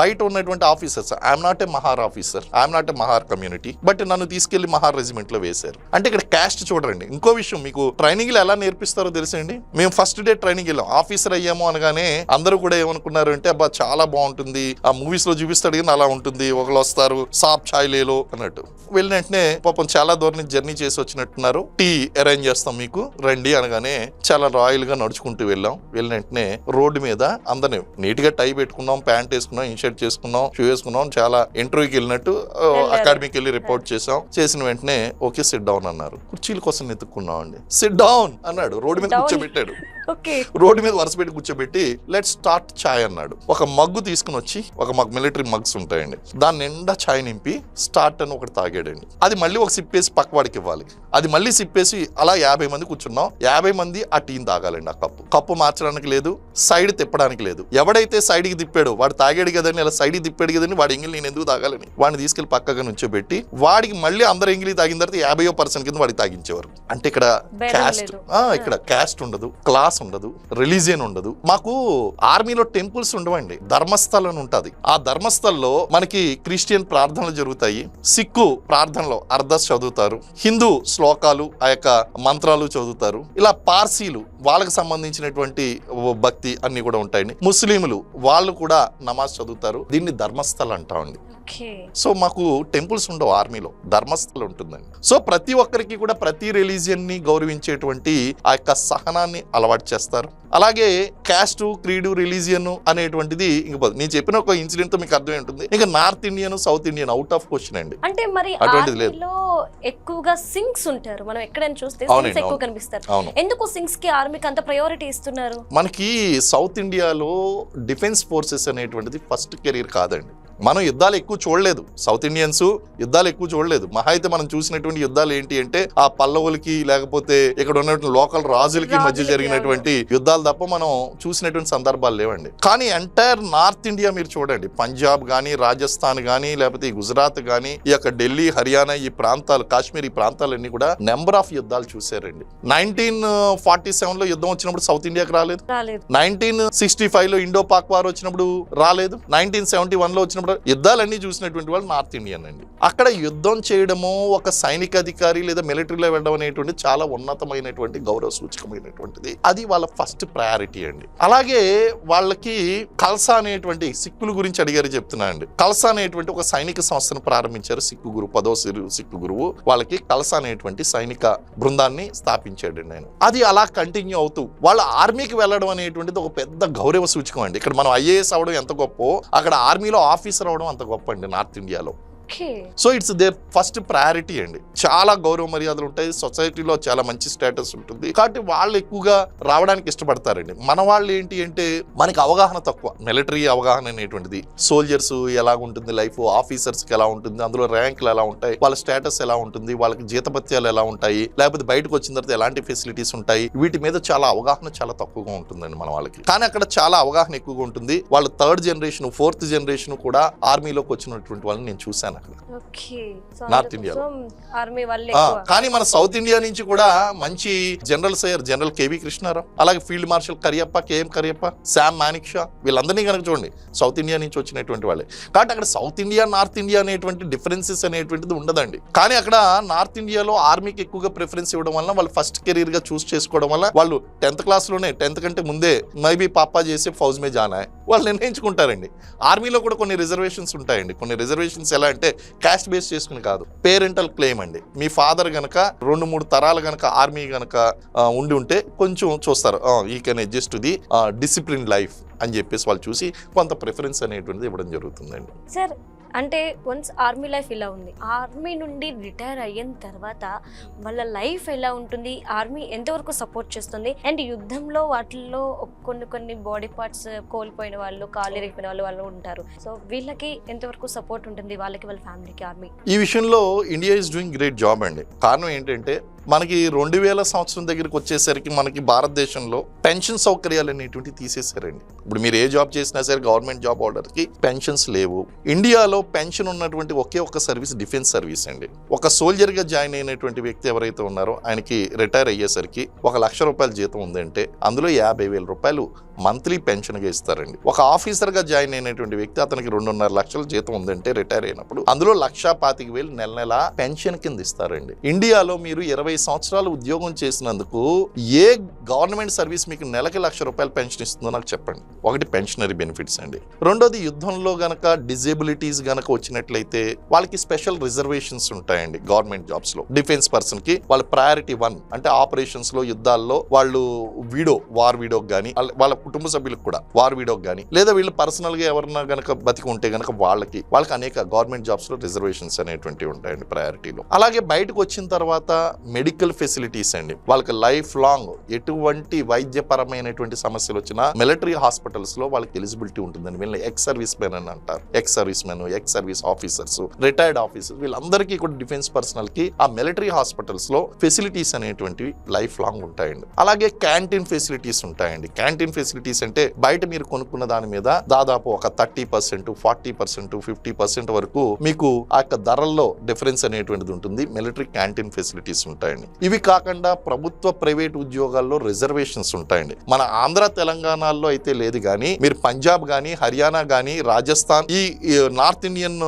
బయట ఉన్నటువంటి officers, I'm not a Mahar officer, I'm not a Mahar community, but నన్ను తీసుకెళ్లి మహార్ రెజిమెంట్ లో వేశారు. అంటే ఇక్కడ క్యాస్ట్ చూడండి. ఇంకో విషయం, మీకు ట్రైనింగ్ లో ఎలా నేర్పిస్తారో తెలుసండి. మేము ఫస్ట్ డే ట్రైనింగ్ వెళ్ళాం, ఆఫీసర్ అయ్యాము అనగానే అందరూ కూడా ఏమనుకున్నారు అంటే అబ్బా చాలా బాగుంటుంది, ఆ మూవీస్ లో చూపిస్తాడు కానీ అలా ఉంటుంది, ఒకళ్ళు వస్తారు సాప్ ఛాయ్ లేలో అన్నట్టు. వెళ్ళిన వెంటనే పాపం చాలా దూరం నుంచి జర్నీ చేసి వచ్చినట్టున్నారు, టీ అరేంజ్ చేస్తాం మీకు రండి అనగానే చాలా రాయల్ గా నడుచుకుంటూ వెళ్ళాం. వెళ్ళిన వెంటనే రోడ్డు మీద అందరినీ నీట్ గా టై పెట్టుకున్నాం, ప్యాంట్ వేసుకున్నాం, ఇన్షర్ట్ చేసుకున్నాం, షూ వేసుకున్నాం, చాలా ఇంటర్వ్యూకి వెళ్ళినట్టు అకాడమీకి వెళ్ళి రిపోర్ట్ చేసి చేసాం. చేసిన వెంటనే ఓకే సిట్ డౌన్ అన్నారు. కుర్చీల కోసం వెతుక్కున్నాం అండి. సిట్ డౌన్ అన్నాడు, రోడ్డు మీద కూర్చోబెట్టాడు. రోడ్డు మీద వరుస పెట్టి కూర్చోబెట్టి లెట్స్ స్టార్ట్ ఛాయ్ అన్నాడు. ఒక మగ్గు తీసుకుని వచ్చి, ఒక మగ్ మిలిటరీ మగ్స్ ఉంటాయండి, దాని నిండా ఛాయ్ నింపి స్టార్ట్ అని ఒకటి తాగాడండి. అది మళ్ళీ ఒక సిప్పేసి పక్కవాడికి ఇవ్వాలి. అది మళ్ళీ సిప్పేసి అలా 50 మంది కూర్చున్నాం. 50 మంది ఆ టీని తాగాలండి. ఆ కప్పు మార్చడానికి లేదు, సైడ్ తిప్పడానికి లేదు. ఎవడైతే సైడ్ కి తిప్పాడో వాడు తాగాడు కదని, అలా సైడ్ కి తిప్పాడు కదని వాడి ఎంగిలి నేను ఎందుకు తాగాలని వాడిని తీసుకెళ్లి పక్కగా నుంచోబెట్టి వాడికి మళ్ళీ అందరు ఎంగిలి తాగిన తర్వాత 50% కింద వాడికి తాగించేవారు. అంటే ఇక్కడ క్యాస్ట్ ఉండదు, క్లాస్ ఉండదు, రిలీజియన్ ఉండదు. మాకు ఆర్మీలో టెంపుల్స్ ఉండవండి, ధర్మస్థలం అని ఉంటది. ఆ ధర్మస్థల్లో మనకి క్రిస్టియన్ ప్రార్థనలు జరుగుతాయి, సిక్కు ప్రార్థనలో అర్ధస్ చదువుతారు, హిందూ శ్లోకాలు ఆ యొక్క మంత్రాలు చదువుతారు, ఇలా పార్సీలు వాళ్ళకి సంబంధించినటువంటి భక్తి అన్ని కూడా ఉంటాయండి. ముస్లింలు వాళ్ళు కూడా నమాజ్ చదువుతారు. దీన్ని ధర్మస్థలం అంటామండి. సో మాకు టెంపుల్స్ ఉండవు, ఆర్మీలో ధర్మస్థలం ఉంటుందండి. సో ప్రతి ఒక్కరికి కూడా ప్రతి రిలీజియన్ ని గౌరవించేటువంటి ఆ యొక్క సహనాన్ని అలవాటు చేస్తారు. అలాగే క్యాస్ట్, క్రీడు, రిలీజియన్ అనేటువంటిది ఇంక నేను చెప్పిన ఒక ఇన్సిడెంట్ తో మీకు అర్థమై ఉంటుంది. ఇంకా north Indian, south Indian out of question అండి. అంటే మరి అటువంటిది లేదు. ఎక్కువగా సింగ్స్ ఉంటారు, మనం ఎక్కడైనా చూస్తే సింగ్స్ ఎక్కువ కనిపిస్తారు. ఎందుకు సింగ్స్ కి ఆర్మీకి అంత ప్రయారిటీ ఇస్తున్నారు? మనకి సౌత్ ఇండియాలో డిఫెన్స్ ఫోర్సెస్ అనేటువంటిది ఫస్ట్ కెరీర్ కాదండి. మనం యుద్ధాలు ఎక్కువ చూడలేదు, సౌత్ ఇండియన్స్ యుద్ధాలు ఎక్కువ చూడలేదు. మహా అయితే మనం చూసినటువంటి యుద్ధాలు ఏంటి అంటే ఆ పల్లవులకి లేకపోతే ఇక్కడ ఉన్నటువంటి లోకల్ రాజులకి మధ్య జరిగినటువంటి యుద్ధాలు తప్ప మనం చూసినటువంటి సందర్భాలు లేవండి. కానీ ఎంటైర్ నార్త్ ఇండియా మీరు చూడండి, పంజాబ్ గానీ, రాజస్థాన్ గానీ, లేకపోతే గుజరాత్ గానీ, ఈ యొక్క ఢిల్లీ, హర్యానా ఈ ప్రాంతాలు, కాశ్మీర్ ఈ ప్రాంతాలన్నీ కూడా నెంబర్ ఆఫ్ యుద్ధాలు చూసారండి. 1947 లో యుద్ధం వచ్చినప్పుడు సౌత్ ఇండియాకి రాలేదు. 1965 లో ఇండో పాక్ వార్ వచ్చినప్పుడు రాలేదు. 1971 లో వచ్చినప్పుడు యుద్ధాలన్నీ చూసినటువంటి వాళ్ళు నార్త్ ఇండియన్ అండి. అక్కడ యుద్ధం చేయడము ఒక సైనిక అధికారి లేదా మిలిటరీలో వెళ్ళడం అనేటువంటి చాలా ఉన్నతమైనటువంటి గౌరవ సూచకమైనటువంటిది. అది వాళ్ళ ఫస్ట్ ప్రయారిటీ అండి. అలాగే వాళ్ళకి కల్సా అనేటువంటి, సిక్కుల గురించి అడిగారు చెప్తున్నా అండి. కల్సా అనేటువంటి ఒక సైనిక సంస్థను ప్రారంభించారు సిక్కు గురువు, 10వ సిక్కు గురువు. వాళ్ళకి కల్సా అనేటువంటి సైనిక బృందాన్ని స్థాపించాడు నేను. అది అలా కంటిన్యూ అవుతూ వాళ్ళ ఆర్మీకి వెళ్ళడం అనేటువంటిది ఒక పెద్ద గౌరవ సూచకం అండి. ఇక్కడ మనం IAS అవడం ఎంత గొప్ప, అక్కడ ఆర్మీలో ఆఫీసర్ అవడం అంత గొప్ప అండి నార్త్ ఇండియాలో. So it's their first priority అండి. చాలా గౌరవ మర్యాదలు ఉంటాయి, సొసైటీలో చాలా మంచి స్టేటస్ ఉంటుంది. కాబట్టి వాళ్ళు ఎక్కువగా రావడానికి ఇష్టపడతారండి. మన వాళ్ళు ఏంటి అంటే మనకి అవగాహన తక్కువ, మిలిటరీ అవగాహన అనేటువంటిది, సోల్జర్స్ ఎలా ఉంటుంది లైఫ్, ఆఫీసర్స్ కి ఎలా ఉంటుంది, అందులో ర్యాంకులు ఎలా ఉంటాయి, వాళ్ళ స్టేటస్ ఎలా ఉంటుంది, వాళ్ళకి జీతభత్యాలు ఎలా ఉంటాయి, లేకపోతే బయటకు వచ్చిన తర్వాత ఎలాంటి ఫెసిలిటీస్ ఉంటాయి, వీటి మీద చాలా అవగాహన చాలా తక్కువగా ఉంటుందండి మన వాళ్ళకి. కానీ అక్కడ చాలా అవగాహన ఎక్కువగా ఉంటుంది. వాళ్ళ 3rd జనరేషన్ 4th జనరేషన్ కూడా ఆర్మీలోకి వచ్చినటువంటి వాళ్ళని నేను చూశాను నార్త్ ఇండియాలో. కానీ మన సౌత్ ఇండియా నుంచి కూడా మంచి జనరల్స్ అయ్యారు. జనరల్ KV కృష్ణారావు, అలాగే field marshal Cariappa, KM Cariappa, Sam Manik Shah, వీళ్ళందరినీ కనుక చూడండి సౌత్ ఇండియా నుంచి వచ్చినటువంటి వాళ్ళే. కాబట్టి అక్కడ సౌత్ ఇండియా, నార్త్ ఇండియా అనేటువంటి డిఫరెన్సెస్ అనేటువంటిది ఉండదండి. కానీ అక్కడ నార్త్ ఇండియాలో ఆర్మీకి ఎక్కువగా ప్రిఫరెన్స్ ఇవ్వడం వల్ల, వాళ్ళు ఫస్ట్ కెరీర్ గా చూస్ చేసుకోవడం వల్ల, వాళ్ళు 10th క్లాస్లోనే 10th కంటే ముందే మైబీ పాపా చేసే ఫౌజ్ మే జానా వాళ్ళు నిర్ణయించుకుంటారండి. ఆర్మీలో కూడా కొన్ని రిజర్వేషన్స్ ఉంటాయండి. కొన్ని రిజర్వేషన్స్ ఎలా అంటే క్యాస్ట్ బేస్ చేసుకుని కాదు, పేరెంటల్ క్లెయిమ్ అండి. మీ ఫాదర్ గనక 2-3 తరాలు గనక ఆర్మీ గనక ఉండి ఉంటే కొంచెం చూస్తారు, ఈ can adjust to the discipline life అని చెప్పేసి వాళ్ళు చూసి కొంత ప్రిఫరెన్స్ అనేటువంటిది ఇవ్వడం జరుగుతుందండి. సార్ అంటే వన్స్ ఆర్మీ లైఫ్ ఇలా ఉంది, ఆర్మీ నుండి రిటైర్ అయిన తర్వాత వాళ్ళ లైఫ్ ఎలా ఉంటుంది, ఆర్మీ ఎంతవరకు సపోర్ట్ చేస్తుంది, అండ్ యుద్ధంలో వాటిల్లో కొన్ని బాడీ పార్ట్స్ కోల్పోయిన వాళ్ళు, కాళ్ళు ఇరిగిపోయిన వాళ్ళు ఉంటారు. సో వీళ్ళకి ఎంతవరకు సపోర్ట్ ఉంటుంది, వాళ్ళకి వాళ్ళ ఫ్యామిలీకి ఆర్మీ? ఈ విషయంలో India is doing great job అండి. కారణం ఏంటంటే మనకి 2000 సంవత్సరం దగ్గరికి వచ్చేసరికి మనకి భారతదేశంలో పెన్షన్ సౌకర్యాలు అనేటువంటి తీసేశారండి. ఇప్పుడు మీరు ఏ జాబ్ చేసినా సరే గవర్నమెంట్ జాబ్ హోల్డర్కి పెన్షన్స్ లేవు. ఇండియాలో పెన్షన్ ఉన్నటువంటి ఒకే ఒక సర్వీస్ డిఫెన్స్ సర్వీస్ అండి. ఒక సోల్జర్గా జాయిన్ అయినటువంటి వ్యక్తి ఎవరైతే ఉన్నారో ఆయనకి రిటైర్ అయ్యేసరికి 1 లక్ష రూపాయల జీతం ఉందంటే అందులో 50,000 రూపాయలు మంత్లీ పెన్షన్గా ఇస్తారండి. ఒక ఆఫీసర్గా జాయిన్ అయినటువంటి వ్యక్తి అతనికి 2.5 లక్షల జీతం ఉందంటే రిటైర్ అయినప్పుడు అందులో 1,25,000 నెల పెన్షన్ కింద ఇస్తారండి. ఇండియాలో మీరు 20 సంవత్సరాలు ఉద్యోగం చేసినందుకు ఏ గవర్నమెంట్ సర్వీస్ మీకు నెలకి ₹1,00,000 పెన్షన్ ఇస్తుందో నాకు చెప్పండి. ఒకటి పెన్షనరీ బెనిఫిట్స్ అండి. రెండోది యుద్ధంలో గనక డిజేబిలిటీస్ గనక వచ్చినట్లయితే వాళ్ళకి స్పెషల్ రిజర్వేషన్స్ ఉంటాయండి గవర్నమెంట్ జాబ్స్ లో. డిఫెన్స్ పర్సన్ కి వాళ్ళ ప్రయారిటీ 1 అంటే ఆపరేషన్స్ లో యుద్ధాల్లో వాళ్ళు వార్ వీడోకి గానీ వాళ్ళ కుటుంబ సభ్యులకు కూడా వార్ వీడోకి గానీ లేదా వీళ్ళు పర్సనల్ గా ఎవరన్నా గనక బతికి ఉంటే గనక వాళ్ళకి అనేక గవర్నమెంట్ జాబ్స్ లో రిజర్వేషన్స్ అనేటువంటివి ఉంటాయండి ప్రయారిటీలో. అలాగే బయటకు వచ్చిన తర్వాత మెడికల్ ఫెసిలిటీస్ అండి. వాళ్ళకి లైఫ్ లాంగ్ ఎటువంటి వైద్యపరమైనటువంటి సమస్యలు వచ్చినా మిలిటరీ హాస్పిటల్స్ లో వాళ్ళకి ఎలిజిబిలిటీ ఉంటుందండి. వీళ్ళని ఎక్స్ సర్వీస్ మెన్ అని అంటారు. Ex service men, ex service officers, retired officers వీళ్ళందరికీ కూడా డిఫెన్స్ పర్సనల్ కి ఆ మిలిటరీ హాస్పిటల్స్ లో ఫెసిలిటీస్ అనేటువంటివి లైఫ్ లాంగ్ ఉంటాయండి. అలాగే క్యాంటీన్ ఫెసిలిటీస్ ఉంటాయండి. క్యాంటీన్ ఫెసిలిటీస్ అంటే బయట మీరు కొనుక్కున్న దాని మీద దాదాపు ఒక 30%, 40%, 50% వరకు మీకు ఆ యొక్క ధరల్లో డిఫరెన్స్ అనేటువంటిది ఉంటుంది. మిలిటరీ క్యాంటీన్ ఫెసిలిటీస్ ఉంటాయండి. ఇవి కాకుండా ప్రభుత్వ ప్రైవేట్ ఉద్యోగాల్లో రిజర్వేషన్స్ ఉంటాయండి. మన ఆంధ్ర తెలంగాణలో అయితే లేదు కానీ మీరు పంజాబ్ గానీ హర్యానా గానీ రాజస్థాన్ ఈ నార్త్ ఇండియన్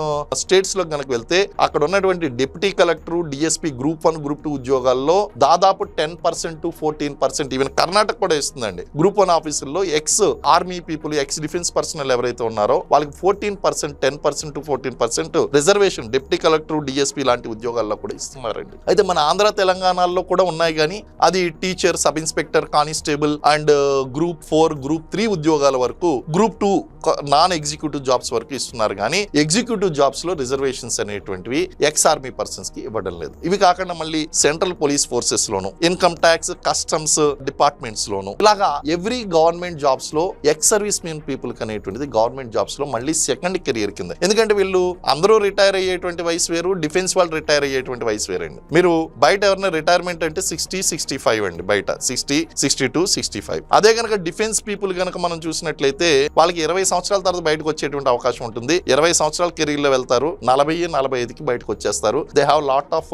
స్టేట్స్ లో కనుక వెళ్తే అక్కడ ఉన్నటువంటి deputy collector, DSP group 1, group 2 ఉద్యోగాల్లో దాదాపు 10% to 14%, ఈవెన్ కర్ణాటక కూడా ఇస్తుందండి. గ్రూప్ 1 ఆఫీసుల్లో ex army people, X defence personnel ఎవరైతే ఉన్నారో వాళ్ళకి 14%, 10% to 14% reservation deputy collector, DSP లాంటి ఉద్యోగాల్లో కూడా ఇస్తున్నారండి. అయితే మన ఆంధ్ర తెలంగాణలో కూడా ఉన్నాయి కానీ అది teacher, sub inspector, constable and group 4, group 3 ఉద్యోగాల వరకు, గ్రూప్ 2 నాన్ ఎగ్జిక్యూటివ్ జాబ్స్ వరకు ఇస్తున్నారు కానీ ఎగ్జిక్యూటివ్ జాబ్స్ లో రిజర్వేషన్స్ అనేటువంటివి ఎక్స్ ఆర్మీ పర్సన్స్ కి ఇవ్వడం లేదు. ఇవి కాకుండా మళ్ళీ సెంట్రల్ పోలీస్ ఫోర్సెస్ లోను, ఇన్కమ్ ట్యాక్స్, కస్టమ్స్ డిపార్ట్మెంట్స్ లోను ఇలాగా ఎవ్రీ గవర్నమెంట్ జాబ్స్ లో ఎక్స్ సర్వీస్ మెన్ పీపుల్ కి అనేటువంటిది గవర్నమెంట్ జాబ్స్ లో మళ్ళీ సెకండ్ కెరియర్ కింద. ఎందుకంటే వీళ్ళు అందరూ రిటైర్ అయ్యేటువంటి వయసు వేరు, డిఫెన్స్ వాళ్ళు రిటైర్ అయ్యేటువంటి వయసు వేరండి. మీరు బయట ఎవరైనా రిటైర్మెంట్ అంటే 60, 65 అండి. బయట 60, 62, 65. అదే కనుక డిఫెన్స్ పీపుల్ కనుక మనం చూసినట్లయితే వాళ్ళకి 20 సంవత్సరాల తర్వాత బయటకు వచ్చేటువంటి అవకాశం ఉంటుంది. 20 సంవత్సరాల కెరీర్ లో వెళ్తారు, 40, 45కి బయటకు వచ్చేస్తారు. They have lot of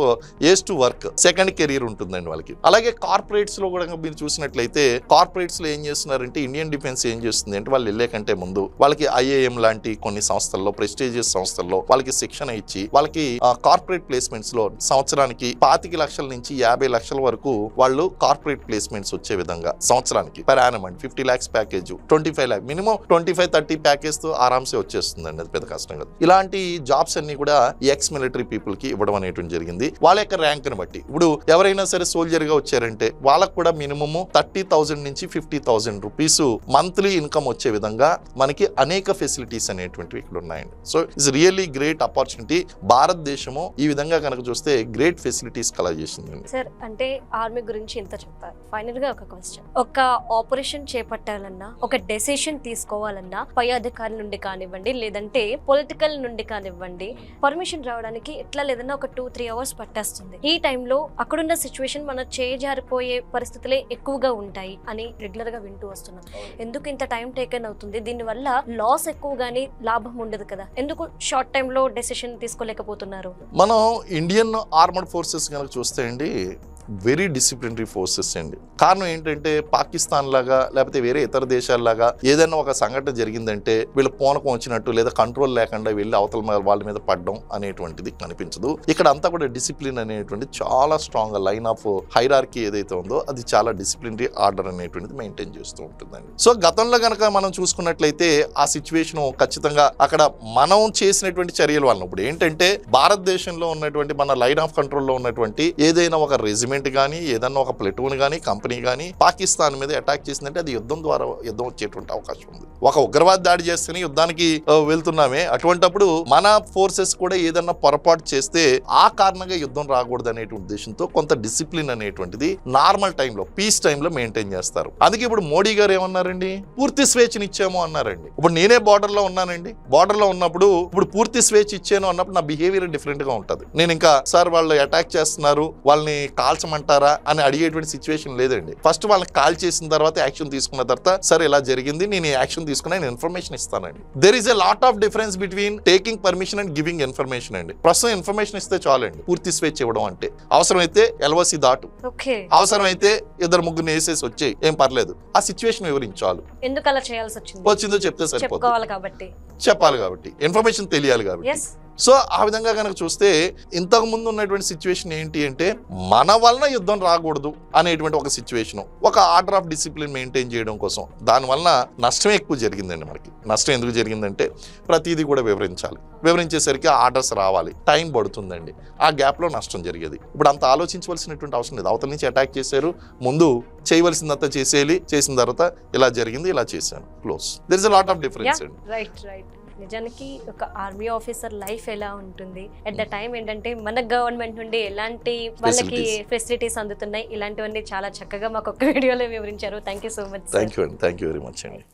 age to work. Second career ఉంటుందండి వాళ్ళకి. అలాగే కార్పొరేట్స్ లో కూడా మీరు చూసినట్లయితే కార్పొరేట్స్ లో ఏం చేస్తున్నారంటే ఇండియన్ డిఫెన్స్ ఏం చేస్తుంది అంటే వాళ్ళు వెళ్ళే కంటే ముందు వాళ్ళకి ఐఏఎం లాంటి కొన్ని సంస్థల్లో, ప్రెస్టీజియస్ సంస్థల్లో వాళ్ళకి శిక్షణ ఇచ్చి వాళ్ళకి కార్పొరేట్ ప్లేస్మెంట్స్ లో సంవత్సరానికి 25 లక్షల నుంచి 50 లక్షల వరకు వాళ్ళు కార్పొరేట్ ప్లేస్మెంట్స్ వచ్చే విధంగా సంవత్సరానికి per annum అండి. 50 lakhs package, 25 lakh minimum 25-30 package తో ఆరామ్సే వచ్చేస్తుందండి. అది పెద్ద కష్టం కదా. ఇలాంటి జాబ్స్ అన్ని కూడా ఎక్స్ మిలిటరీ పీపుల్ కి ఇవ్వడం అనేటువంటి జరిగింది. వాళ్ళ యొక్క ర్యాంక్ ని బట్టి ఇప్పుడు ఎవరైనా సరే సోల్జర్ గా వచ్చారంటే వాళ్ళకు కూడా మినిమము 30,000 నుంచి 50,000 రూపీస్ మంత్లీ ఇన్కమ్ వచ్చే విధంగా మనకి అనేక ఫెసిలిటీస్ అనేటువంటివి ఇక్కడ ఉన్నాయండి. So it's really great opportunity. భారతదేశము ఈ విధంగా కనుక చూస్తే గ్రేట్ ఫెసిలిటీస్ కలెక్ట్ చేసిందండి. సార్, అంటే ఆర్మీ గురించి ఇంత చెప్పారు. ఫైనల్ గా ఒక క్వశ్చన్, ఒక ఆపరేషన్ చేపట్టాలన్నా, ఒక డెసిషన్ తీసుకోవాలన్నా పై అధికారుల నుండి కానివ్వండి లేదంటే పొలిటికల్ నుండి కానివ్వండి పర్మిషన్ రావడానికి ఎట్లా లేదన్నా ఒక 2-3 hours పట్టేస్తుంది. ఈ టైంలో అక్కడున్న సిచ్యువేషన్ మన చేజారిపోయే పరిస్థితులే ఎక్కువగా ఉంటాయి అని రెగ్యులర్ గా వింటూ వస్తున్నాం. ఎందుకు ఇంత టైం టేకన్ అవుతుంది? దీని వల్ల లాస్ ఎక్కువ గానీ లాభం ఉండదు కదా. ఎందుకు షార్ట్ టైమ్ లో డెసిషన్ తీసుకోలేకపోతున్నారు? మనం ఇండియన్ ఆర్మర్డ్ ఫోర్సెస్ కనుక చూస్తే అండి వెరీ డిసిప్లినరీ ఫోర్సెస్ అండి. కారణం ఏంటంటే పాకిస్తాన్ లాగా లేకపోతే వేరే ఇతర దేశాల్లాగా ఏదైనా ఒక సంఘటన జరిగిందంటే వీళ్ళు పూనకం వచ్చినట్టు లేదా కంట్రోల్ లేకుండా వెళ్ళి అవతల వాళ్ళ మీద పడడం అనేటువంటిది కనిపించదు. ఇక్కడ అంతా కూడా డిసిప్లిన్ అనేటువంటి చాలా స్ట్రాంగ్ లైన్ ఆఫ్ హైరార్కీ ఏదైతే ఉందో అది చాలా డిసిప్లినరీ ఆర్డర్ అనేటువంటిది మెయింటైన్ చేస్తూ ఉంటుందండి. సో గతంలో కనుక మనం చూసుకున్నట్లయితే ఆ సిచ్యువేషన్ ఖచ్చితంగా అక్కడ మనం చేసినటువంటి చర్యల వల్ల ఇప్పుడు ఏంటంటే భారతదేశంలో ఉన్నటువంటి మన లైన్ ఆఫ్ కంట్రోల్లో ఉన్నటువంటి ఏదైనా ఒక రెజిమెంట్ కానీ ఏదన్నా ఒక ప్లెటూన్ కానీ కంపెనీ కానీ పాకిస్తాన్ మీద అటాక్ చేసిందంటే అది యుద్ధం ద్వారా యుద్ధం వచ్చేటువంటి అవకాశం ఉంది. ఒక ఉగ్రవాద దాడి చేస్తేనే యుద్ధానికి వెళ్తున్నామే, అటువంటప్పుడు మన ఫోర్సెస్ కూడా ఏదన్నా పొరపాటు చేస్తే ఆ కారణంగా యుద్ధం రాకూడదు అనేటువంటి ఉద్దేశంతో కొంత డిసిప్లిన్ అనేటువంటిది నార్మల్ టైంలో పీస్ టైంలో మెయింటైన్ చేస్తారు. అందుకే ఇప్పుడు మోడీ గారు ఏమన్నారండి, పూర్తి స్వేచ్ఛని ఇచ్చాము అన్నారండి. ఇప్పుడు నేనే బార్డర్ లో ఉన్నానండి, బార్డర్ లో ఉన్నప్పుడు ఇప్పుడు పూర్తి స్వేచ్ఛ ఇచ్చాను అన్నప్పుడు నా బిహేవియర్ డిఫరెంట్ గా ఉంటుంది. నేను ఇంకా సార్ వాళ్ళు అటాక్ చేస్తున్నారు వాళ్ళని కాల్చమంటారా అని అడిగేటువంటి సిచ్యువేషన్ లేదండి. ఫస్ట్ వాళ్ళని కాల్ చేసిన తర్వాత యాక్షన్ తీసుకున్న తర్వాత సరే ఇలా జరిగింది నేను యాక్షన్ తీసుకున్నా ఇన్ఫర్మేషన్ ఇస్తానండి. There is a lot of difference between taking permission and giving information అండి. ప్రస్తుతం ఇన్ఫర్మేషన్ ఇస్తే చాలండి పూర్తి స్వేచ్ఛ ఇవ్వడం అంటే. అవసరమైతే ఎల్ఓసి దాటు, అవసరమైతే 2-3 వేసేసి వచ్చేయి, ఏం పర్లేదు. ఆ సిచ్యువేషన్ వివరించాలి. ఎందుకు అలా చేయాల్సి వచ్చిందో చెప్తే సరిపోతుంది. చెప్పాలి కాబట్టి ఇన్ఫర్మేషన్ తెలియాలి కాబట్టి. సో ఆ విధంగా కనుక చూస్తే ఇంతకు ముందు ఉన్నటువంటి సిచ్యువేషన్ ఏంటి అంటే మన వలన యుద్ధం రాకూడదు అనేటువంటి ఒక సిచ్యువేషన్, ఒక ఆర్డర్ ఆఫ్ డిసిప్లిన్ మెయింటైన్ చేయడం కోసం. దానివల్ల నష్టమే ఎక్కువ జరిగిందండి. మనకి నష్టం ఎందుకు జరిగిందంటే ప్రతిదీ కూడా వివరించేసరికి ఆర్డర్స్ రావాలి, టైం పడుతుందండి. ఆ గ్యాప్లో నష్టం జరిగేది. ఇప్పుడు అంత ఆలోచించవలసినటువంటి అవసరం లేదు. అవతల నుంచి అటాక్ చేశారు, ముందు చేయవలసిందంతా చేసేయాలి, చేసిన తర్వాత ఇలా జరిగింది, ఇలా చేశాను, close. There is a lot of difference అండి. రైట్. నిజానికి ఒక ఆర్మీ ఆఫీసర్ లైఫ్ ఎలా ఉంటుంది అట్ ద టైం ఏంటంటే మన గవర్నమెంట్ నుండి ఎలాంటి వాళ్ళకి ఫెసిలిటీస్ అందుతున్నాయి, ఇలాంటివన్నీ చాలా చక్కగా మాకు ఒక వీడియోలో వివరించారు. Thank you so much. Thank you very much అండి.